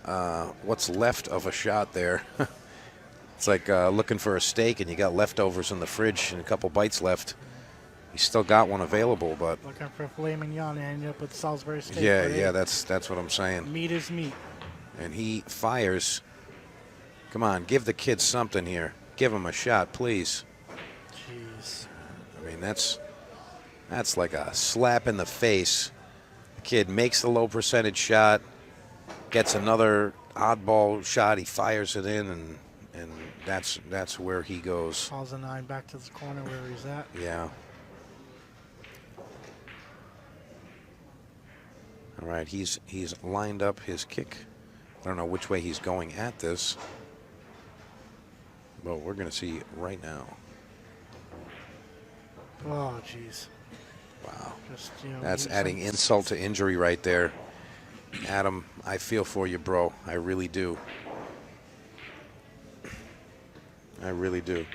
what's left of a shot there. It's like looking for a steak and you got leftovers in the fridge and a couple bites left. He's still got one available, but Looking for filet mignon and ended up with Salisbury steak. yeah, but hey, that's what I'm saying. meat is meat. And he fires. Come on, give the kid something here. Give him a shot, please. Jeez. I mean, that's like a slap in the face. The kid makes the low percentage shot, gets another oddball shot. He fires it in, and that's where he goes. Calls a 9 back to the corner where he's at. Yeah. All right, he's lined up his kick. I don't know which way he's going at this, but we're going to see right now. Oh, jeez. Wow. Just, you know, That's maybe adding insult to injury right there. Adam, I feel for you, bro. I really do. I really do.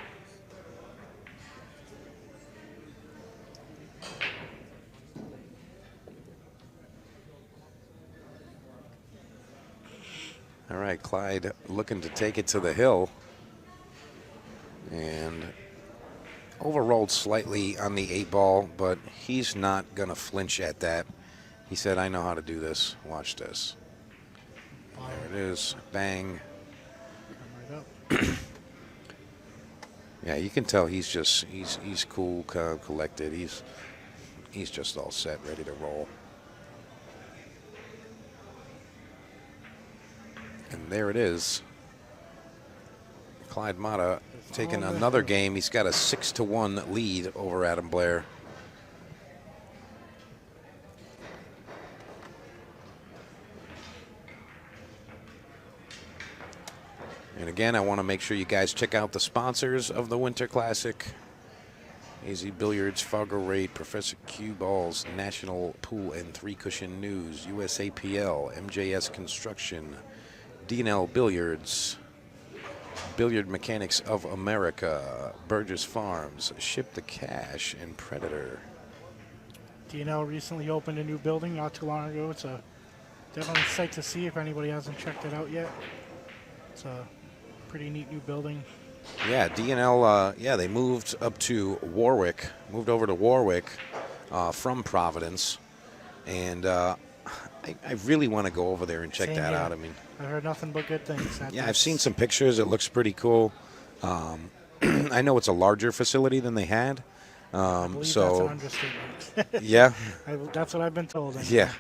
All right, Clyde looking to take it to the hill. And overrolled slightly on the 8-ball, but he's not going to flinch at that. He said, I know how to do this. Watch this. There it is. Bang. right up. Yeah, you can tell he's just, he's cool, collected. He's just all set, ready to roll. And there it is. Clyde Matta taking another game. He's got a 6-1 lead over Adam Blair. And again, I want to make sure you guys check out the sponsors of the Winter Classic. AZ Billiards, Fargo Rate, Professor Q Balls, National Pool and Three Cushion News, USAPL, MJS Construction, D&L Billiards, Billiard Mechanics of America, Burgess Farms, Ship the Cash, and Predator. DNL recently opened a new building not too long ago. It's a definitely a sight to see if anybody hasn't checked it out yet. It's a pretty neat new building. Yeah, DNL, yeah, they moved up to Warwick, moved over to Warwick from Providence. And I really want to go over there and check Same that here. out. I mean, I heard nothing but good things. yeah, I've seen some pictures. It looks pretty cool. I know it's a larger facility than they had. I believe So, that's an understatement. yeah, That's what I've been told. Anyway. yeah.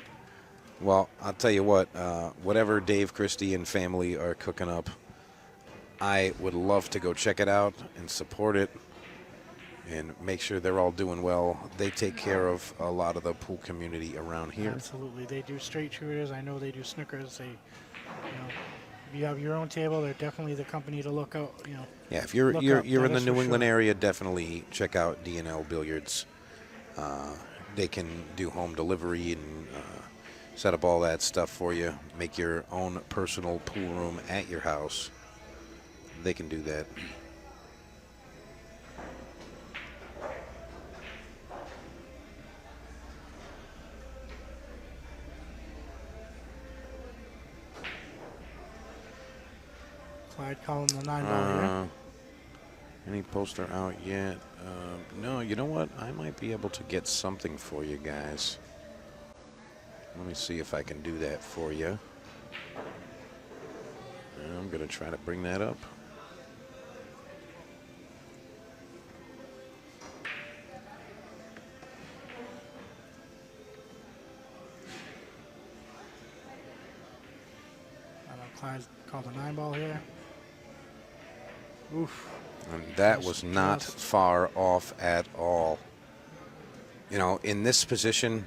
Well, I'll tell you what, whatever Dave Christie and family are cooking up, I would love to go check it out and support it and make sure they're all doing well. They take care of a lot of the pool community around here. Absolutely. They do straight shooters. I know they do snookers. They, if you have your own table, they're definitely the company to look out. Yeah, if you're Look you're, up, you're in that the is New for England sure. area, definitely check out D&L Billiards. They can do home delivery and set up all that stuff for you. Make your own personal pool room at your house. They can do that. Clyde calling the 9-ball here. Any poster out yet? No, you know what? I might be able to get something for you guys. Let me see if I can do that for you. I'm going to try to bring that up. I know Clyde called the 9-ball here. Oof. And that was not far off at all. You know, in this position,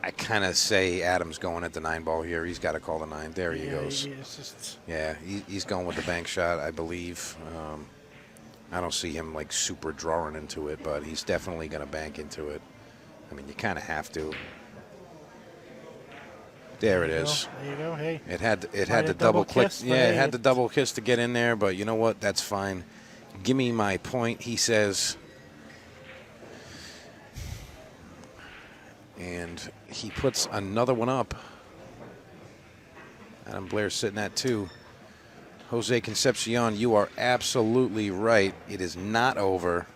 I kind of say Adam's going at the 9-ball here. He's got to call the 9. There he goes. It's just, Yeah, he's going with the bank shot, I believe. I don't see him like super drawing into it, but he's definitely going to bank into it. I mean, you kind of have to. There it is. There you go. Hey. It had Might to have double click. kiss, but Yeah, it hey, had to double kiss to get in there, but you know what? That's fine. Give me my point, he says. And he puts another one up. Adam Blair sitting at 2. Jose Concepcion, you are absolutely right. It is not over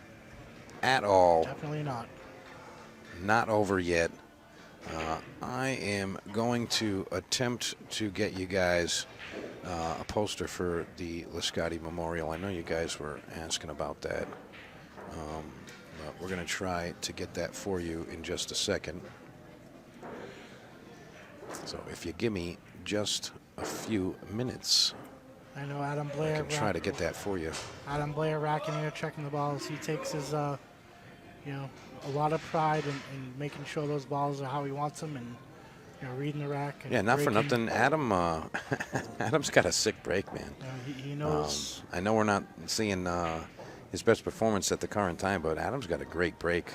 at all. Definitely not. Not over yet. I am going to attempt to get you guys a poster for the Liscotti Memorial. I know you guys were asking about that. But we're going to try to get that for you in just a second. So if you give me just a few minutes, I know Adam I Blair. can try to get that for you. Adam Blair racking here, checking the balls. He takes his, a lot of pride in making sure those balls are how he wants them, and reading the rack. And Yeah, not for breaking. nothing. Adam's got a sick break, man. He knows. I know we're not seeing his best performance at the current time, but Adam's got a great break.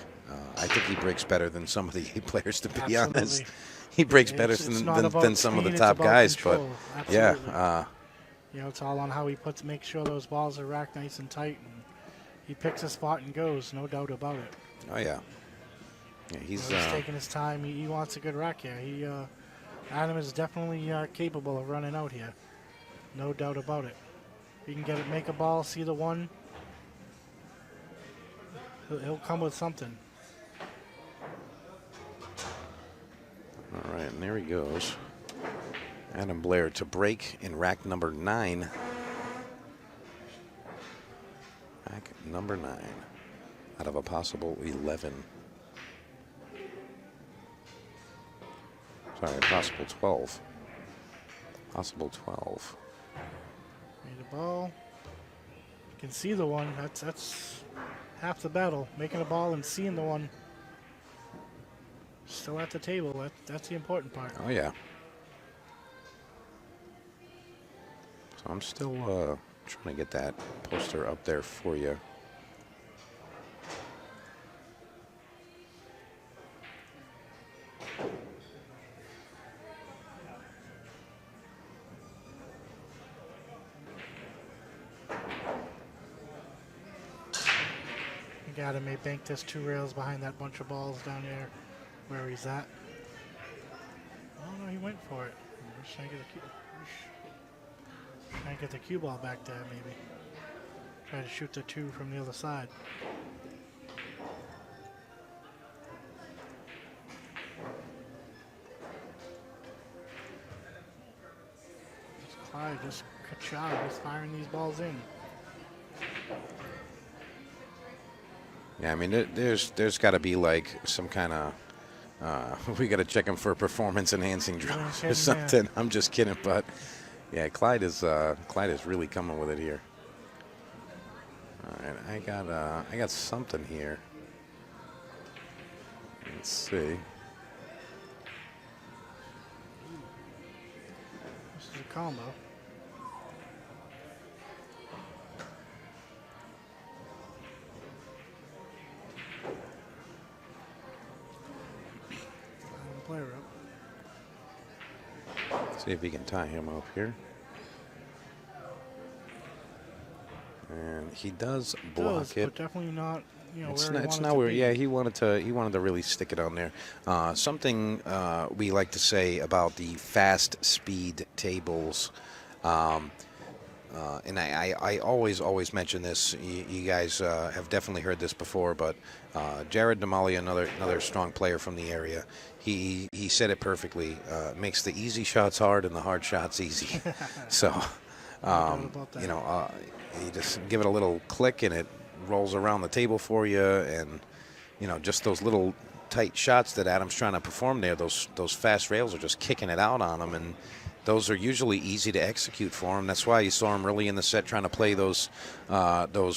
I think he breaks better than some of the players, to be honest. Absolutely. He breaks better It's than, not about than some of the speed, top it's about guys, control. but yeah, Absolutely. It's all on how he makes sure those balls are racked nice and tight, and he picks a spot and goes, no doubt about it. oh yeah. Yeah, he's He's taking his time. He wants a good rack here. Adam is definitely capable of running out here, no doubt about it. He can make a ball, see the one. He'll come with something. all right, and there he goes. Adam Blair to break in rack number 9. Rack number 9 out of a possible 11. Sorry, possible 12. Possible 12. Made a ball. You can see the one. That's half the battle. Making a ball and seeing the one. Still at the table. That's the important part. Oh, yeah. So I'm still trying to get that poster up there for you. Adam may bank this 2 rails behind that bunch of balls down there where he's at. Oh no, he went for it. He's trying to get the cue ball back there maybe. Try to shoot the 2 from the other side. Clyde just ka-chow, just firing these balls in. Yeah, I mean, there's got to be like some kind of we got to check him for a performance-enhancing drug or something. I'm just kidding, but yeah, Clyde is really coming with it here. All right, I got something here. Let's see. This is a combo. Blair up. See if he can tie him up here. And he does block it. But definitely not. You know, It's not where. Yeah, he wanted to really stick it on there. Something we like to say about the fast speed tables, and I always mention this. You guys have definitely heard this before, but Jared Damali, another strong player from the area, he said it perfectly. Makes the easy shots hard and the hard shots easy. So, you know, you just give it a little click and it rolls around the table for you, and you know, just those little tight shots that Adam's trying to perform there, those fast rails are just kicking it out on him, and those are usually easy to execute for him. That's why you saw him early in the set trying to play those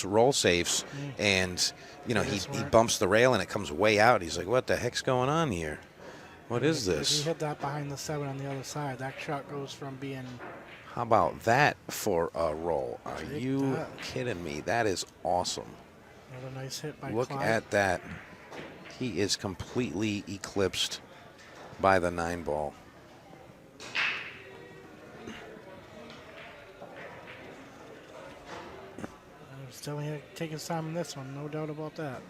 roll safes, and you know, he bumps the rail and it comes way out. He's like, what the heck's going on here? What is this? If he hit that behind the 7 on the other side, that shot goes from being... How about that for a roll? Are you kidding me? That is awesome. Another nice hit by Look Clyde. at that. He is completely eclipsed by the 9 ball. Still here to take his time in this one, no doubt about that.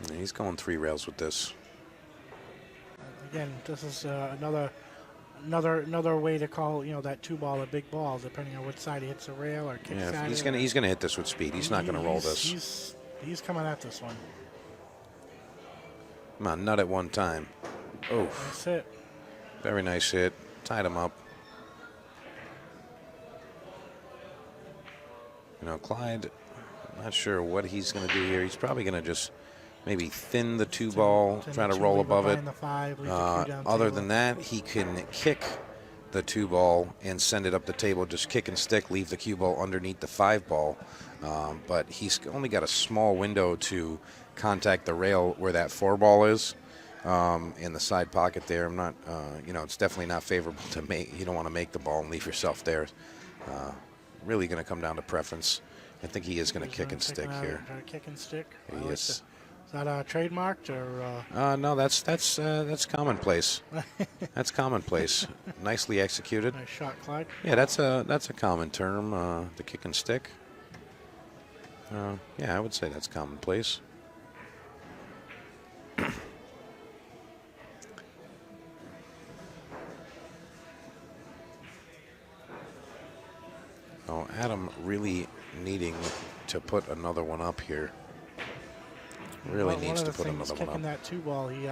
And he's going 3 rails with this. Again, this is another way to call, you know, that 2 ball a big ball, depending on which side he hits the rail or kicks at it. He's gonna hit this with speed. He's not gonna roll this. He's coming at this one. Come on, nut at one time. Oh, That's it. very nice hit. Tied him up. You know, Clyde, I'm not sure what he's going to do here. He's probably going to just maybe thin the 2 ball, try to roll above it. Other than that, he can kick the 2 ball and send it up the table, just kick and stick, leave the cue ball underneath the 5 ball. But he's only got a small window to contact the rail where that 4 ball is in the side pocket there. I'm not, you know, it's definitely not favorable to make. You don't want to make the ball and leave yourself there. Really going to come down to preference. I think he is going to kick and stick here. Kick and stick. He is. Is that trademarked or? No, that's commonplace. That's commonplace. Nicely executed. Nice shot, Clyde. Yeah, that's a common term. The kick and stick. Yeah, I would say that's commonplace. Oh, Adam really needing to put another one up here. Really needs to put another one up. Kicking that 2 ball, he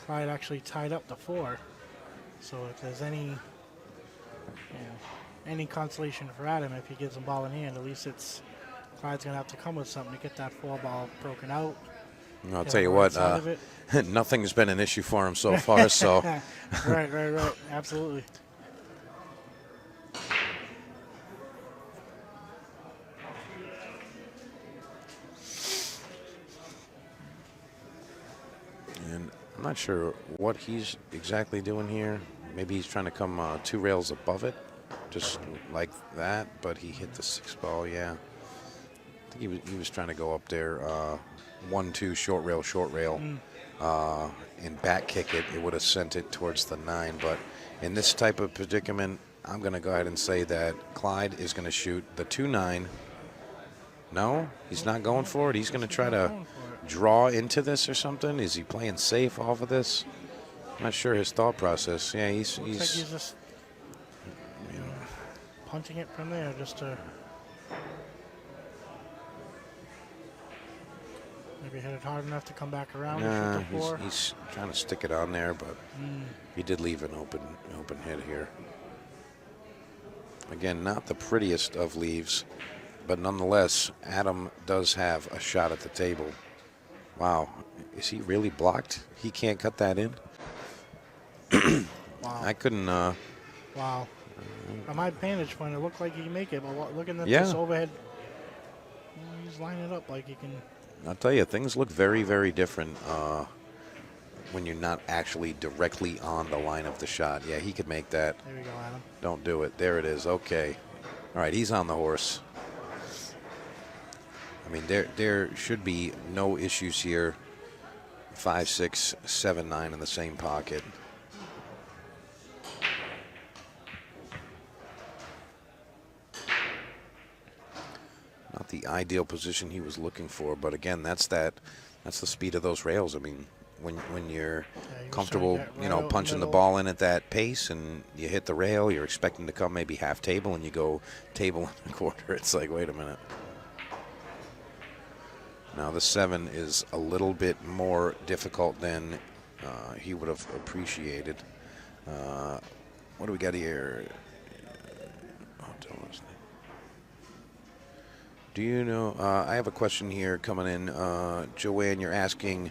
Clyde actually tied up the 4. So if there's any consolation for Adam, if he gives him ball in hand, at least it's Clyde's gonna have to come with something to get that 4 ball broken out. I'll tell you what, nothing's been an issue for him so far. So right, absolutely. And I'm not sure what he's exactly doing here. Maybe he's trying to come 2 rails above it, just like that. But he hit the 6 ball. Yeah, I think he was trying to go up there, 1-2 short rail, and back kick it. It would have sent it towards the 9. But in this type of predicament, I'm going to go ahead and say that Clyde is going to shoot the 2-9 No, he's not going for it. He's going to try to Going for it. draw into this or something. Is he playing safe off of this? Not sure his thought process. Yeah, Looks like he's just punching it from there just to maybe hit it hard enough to come back around. Nah, and shoot the four. he's trying to stick it on there, but he did leave an open hit here. Again, not the prettiest of leaves, but nonetheless, Adam does have a shot at the table. Wow, is he really blocked? He can't cut that in? Wow. I couldn't. Wow. From my vantage point, it looked like he can make it, but looking at Yeah. this overhead, he's lining it up like he can. I'll tell you, things look very, very different when you're not actually directly on the line of the shot. Yeah, he could make that. There we go, Adam. Don't do it. There it is. Okay. All right, he's on the horse. I mean, there should be no issues here. 5, 6, 7, 9 in the same pocket. Not the ideal position he was looking for, but again, that's the speed of those rails. I mean, when you're comfortable, trying to get right out in the punching the middle. ball in at that pace, and you hit the rail, you're expecting to come maybe half table, and you go table and a quarter. It's like, wait a minute. Now the 7 is a little bit more difficult than he would have appreciated. What do we got here? Do you know, I have a question here coming in. Joanne, you're asking,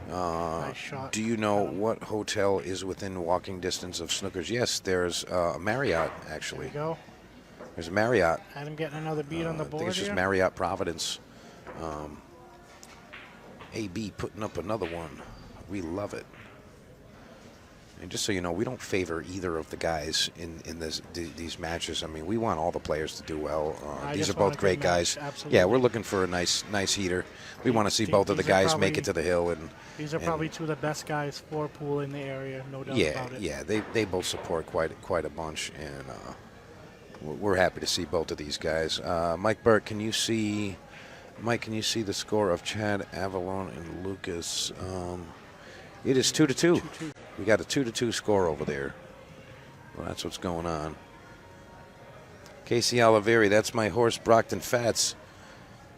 Nice shot. do you know what hotel is within walking distance of Snookers? Yes, there's a Marriott, There actually. we go. There's a Marriott. Adam getting another beat on the I board think it's just here. Marriott Providence. AB putting up another one. We love it. And just so you know, we don't favor either of the guys in these matches. I mean, we want all the players to do well. I These just are want both a great good match, guys. absolutely. Yeah, we're looking for a nice heater. We want to see both of the These are guys probably- make it to the hill. And These are probably two of the best guys for pool in the area, no doubt yeah, about it. yeah, they both support quite a bunch, and we're happy to see both of these guys. Mike Burke, can you see the score of Chad Avalon and Lucas? It is 2-2. 2-2. We got a 2-2 score over there. Well, that's what's going on. Casey Oliveri, that's my horse, Brockton Fats.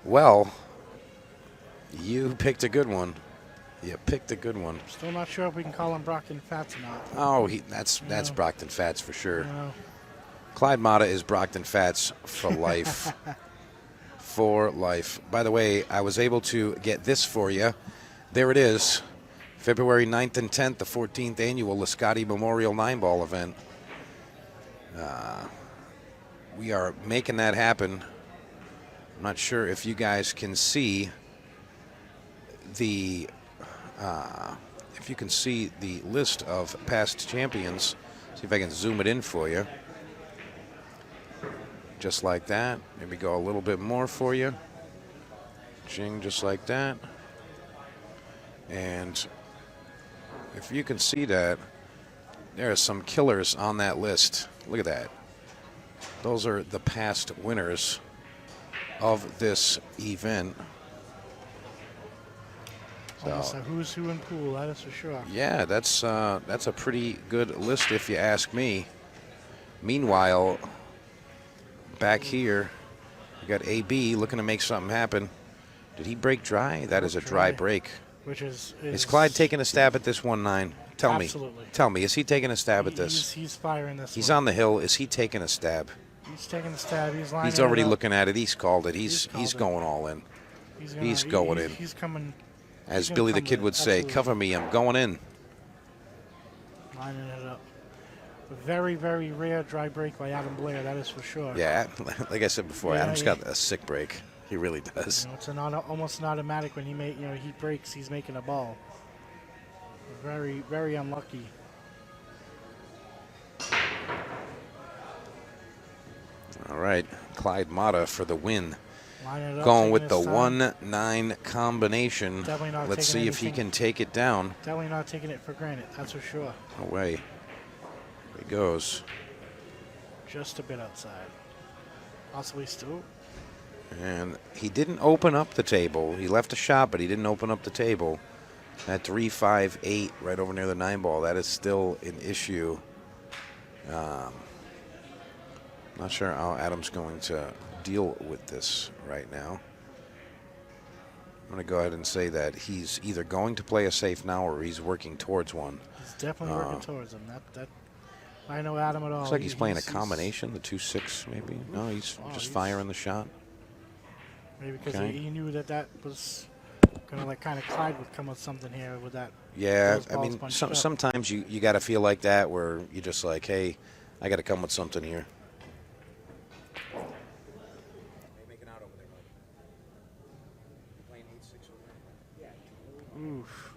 Well, you picked a good one. You picked a good one. Still not sure if we can call him Brockton Fats or not. Oh, that's Yeah. Brockton Fats for sure. You know, Clyde Matta is Brockton Fats for life. For life. By the way, I was able to get this for you. There it is. February 9th and 10th, the 14th annual Lascotti Memorial 9-ball event. We are making that happen. I'm not sure if you guys can see the list of past champions. See if I can zoom it in for you. Just like that. Maybe go a little bit more for you. Ching, just like that. And if you can see that, there are some killers on that list. Look at that. Those are the past winners of this event. almost a who's who in pool, that is for sure. Yeah, that's a pretty good list if you ask me. Meanwhile, back here, we got AB looking to make something happen. Did he break dry? That is a dry break. Which is Is Clyde taking a stab at this 1-9? Tell me. Absolutely. Tell me, is he taking a stab at this? He's firing this. He's one. on the hill. Is he taking a stab? He's taking the stab. He's lining. He's already it up. looking at it. He's called it. He's called it. going all in. He's going in. He's coming. As gonna Billy the come Kid in, would say, absolutely. cover me, I'm going in. Lining it up. A very, very rare dry break by Adam Blair, that is for sure. Yeah, like I said before, Yeah, Adam's he- got a sick break. He really does. You know, it's almost an automatic when he breaks, he's making a ball. Very, very unlucky. All right, Clyde Matta for the win. Line it up, Going taking with the his time. 1-9 combination. Definitely not Let's taking see if he anything. can take it down. Definitely not taking it for granted, that's for sure. Away. Here he goes. Just a bit outside. Possibly still. And he didn't open up the table. He left a shot, but he didn't open up the table. At 3-5-8, right over near the 9 ball, that is still an issue. Not sure how Adam's going to deal with this right now. I'm going to go ahead and say that he's either going to play a safe now or he's working towards one. He's definitely working towards them. That I know Adam at all. Looks like he's playing a combination, the 2-6 maybe. No, he's just firing the shot. Maybe because Okay. he knew that was going to, like, kind of Clyde would come with something here with that. Yeah, those I balls mean, bunched up. sometimes you got to feel like that where you're just like, hey, I got to come with something here. Oof.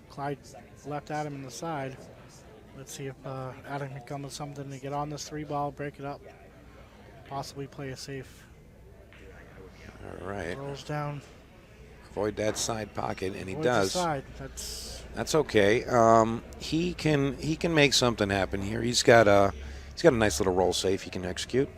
Clyde left Adam in the side. Let's see if Adam can come with something to get on this 3 ball, break it up, possibly play a safe. All right. Rolls down. Avoid that side pocket, and he Avoids the does. side. That's okay. He can make something happen here. He's got a nice little roll safe he can execute.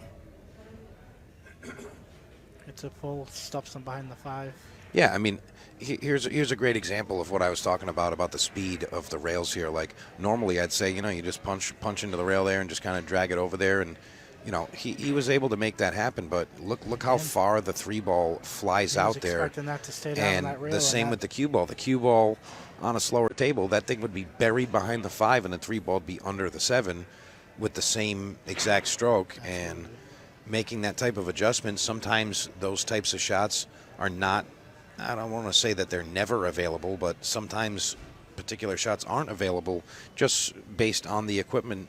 It's a full, stuffs him behind the 5. Yeah, I mean, here's a great example of what I was talking about the speed of the rails here. Like normally, I'd say you just punch into the rail there and just kind of drag it over there, and he was able to make that happen. But look how far the 3 ball flies out there. Expecting that to stay down And that rail the same with the cue ball. The cue ball on a slower table, that thing would be buried behind the 5, and the 3 ball would be under the 7 with the same exact stroke. And making that type of adjustment, sometimes those types of shots are not. I don't want to say that they're never available, but sometimes particular shots aren't available just based on the equipment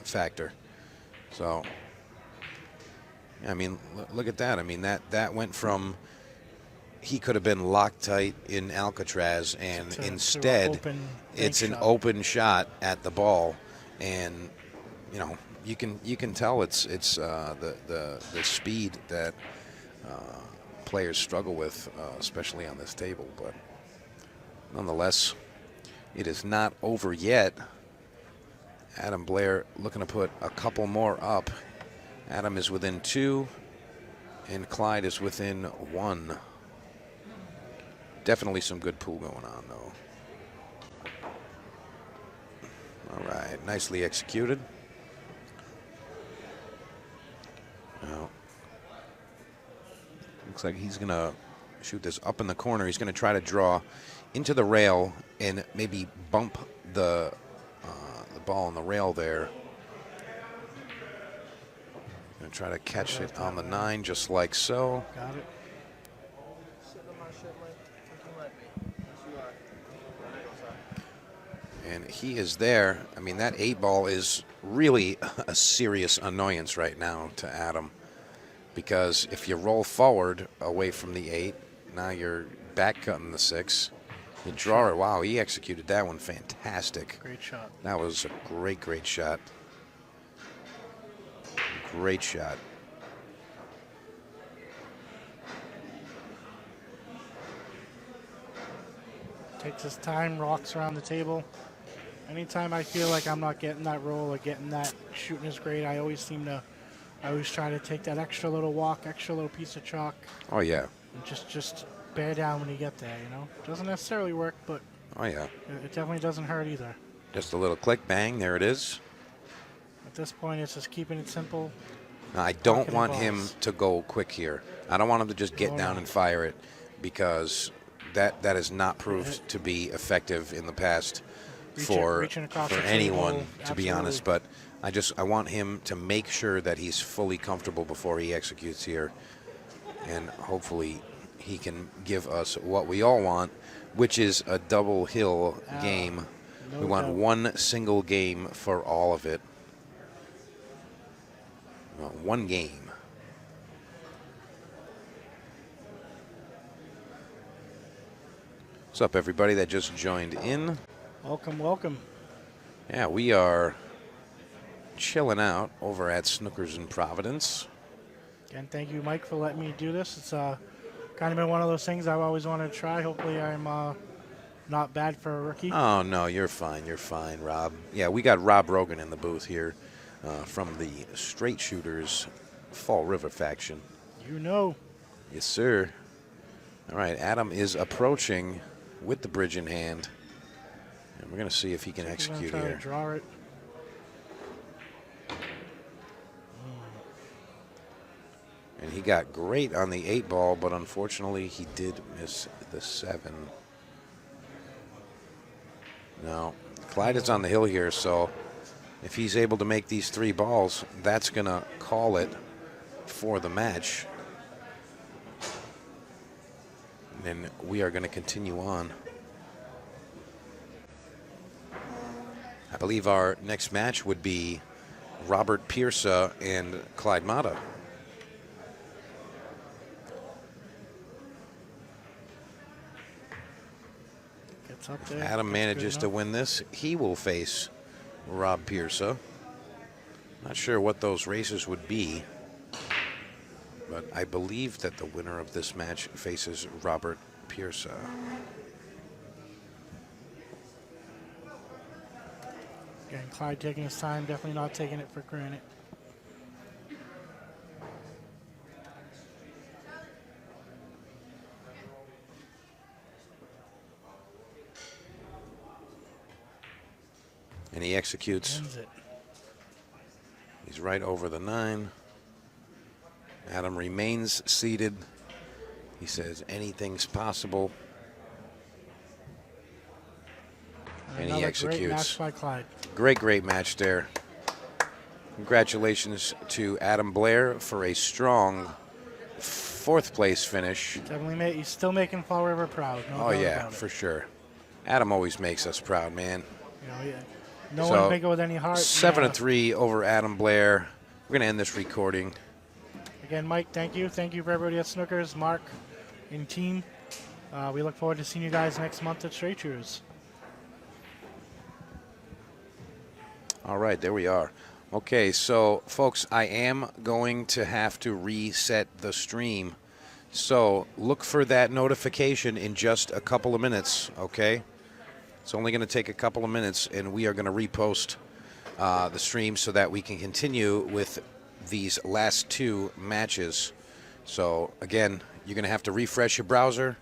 factor. So, I mean, look at that. I mean, that went from he could have been Loctite in Alcatraz, and instead it's an open shot at the ball, and you can tell it's the speed that players struggle with, especially on this table. But nonetheless, it is not over yet. Adam Blair looking to put a couple more up. Adam is within 2, and Clyde is within 1. Definitely some good pool going on, though. All right, nicely executed. Now, looks like he's going to shoot this up in the corner. He's going to try to draw into the rail and maybe bump the ball on the rail there. Going to try to catch it on the 9 just like so. Got it. And he is there. I mean, that 8 ball is really a serious annoyance right now to Adam, because if you roll forward away from the 8, now you're back cutting the 6. You draw it. Wow, he executed that one fantastic. Great shot. That was a great shot. Great shot. Takes his time, rocks around the table. Anytime I feel like I'm not getting that roll or getting that shooting is great, I always try to take that extra little walk, extra little piece of chalk. Oh, yeah. And just bear down when you get there, Doesn't necessarily work, but Oh, yeah. it definitely doesn't hurt either. Just a little click, bang, there it is. At this point, it's just keeping it simple. Now, I don't Talking want balls. him to go quick here. I don't want him to just get down and fire it, because that has not proved to be effective in the past for reaching across the anyone, table, to be honest. But I want him to make sure that he's fully comfortable before he executes here, and hopefully he can give us what we all want, which is a double hill game. No We want doubt. one single game for all of it. We want one game. What's up, everybody that just joined in? Welcome, welcome. Yeah, we are chilling out over at Snookers in Providence. Again, thank you, Mike, for letting me do this. It's kind of been one of those things I've always wanted to try. Hopefully I'm not bad for a rookie. Oh, no, you're fine, Rob. Yeah, we got Rob Rogan in the booth here from the Straight Shooters Fall River faction. You know. Yes, sir. All right, Adam is approaching with the bridge in hand. And we're going to see if he can He's gonna execute try here. to draw it. And he got great on the 8 ball, but unfortunately he did miss the 7. Now, Clyde is on the hill here, so if he's able to make these 3 balls, that's going to call it for the match. And then we are going to continue on. I believe our next match would be Robert Pierce and Clyde Matta. Gets up there. Adam That's manages good to enough. win this. He will face Rob Pierce. Not sure what those races would be, but I believe that the winner of this match faces Robert Pierce. Again, Clyde taking his time, definitely not taking it for granted. And he executes. Ends it. He's right over the 9. Adam remains seated. He says anything's possible. And he Another executes. Great match by Clyde. Great match there. Congratulations to Adam Blair for a strong 4th place finish. Definitely he's still making Fall River proud. No Oh doubt yeah, about it. for sure. Adam always makes us proud, man. You know, yeah. No So, one bigger with any heart. 7-3 over Adam Blair. We're gonna end this recording. Again, Mike, thank you. Thank you for everybody at Snookers, Mark, and team. We look forward to seeing you guys next month at Straight Shooters. All right, there we are. Okay, so folks, I am going to have to reset the stream. So look for that notification in just a couple of minutes, okay? It's only going to take a couple of minutes, and we are going to repost the stream so that we can continue with these last 2 matches. So again, you're going to have to refresh your browser,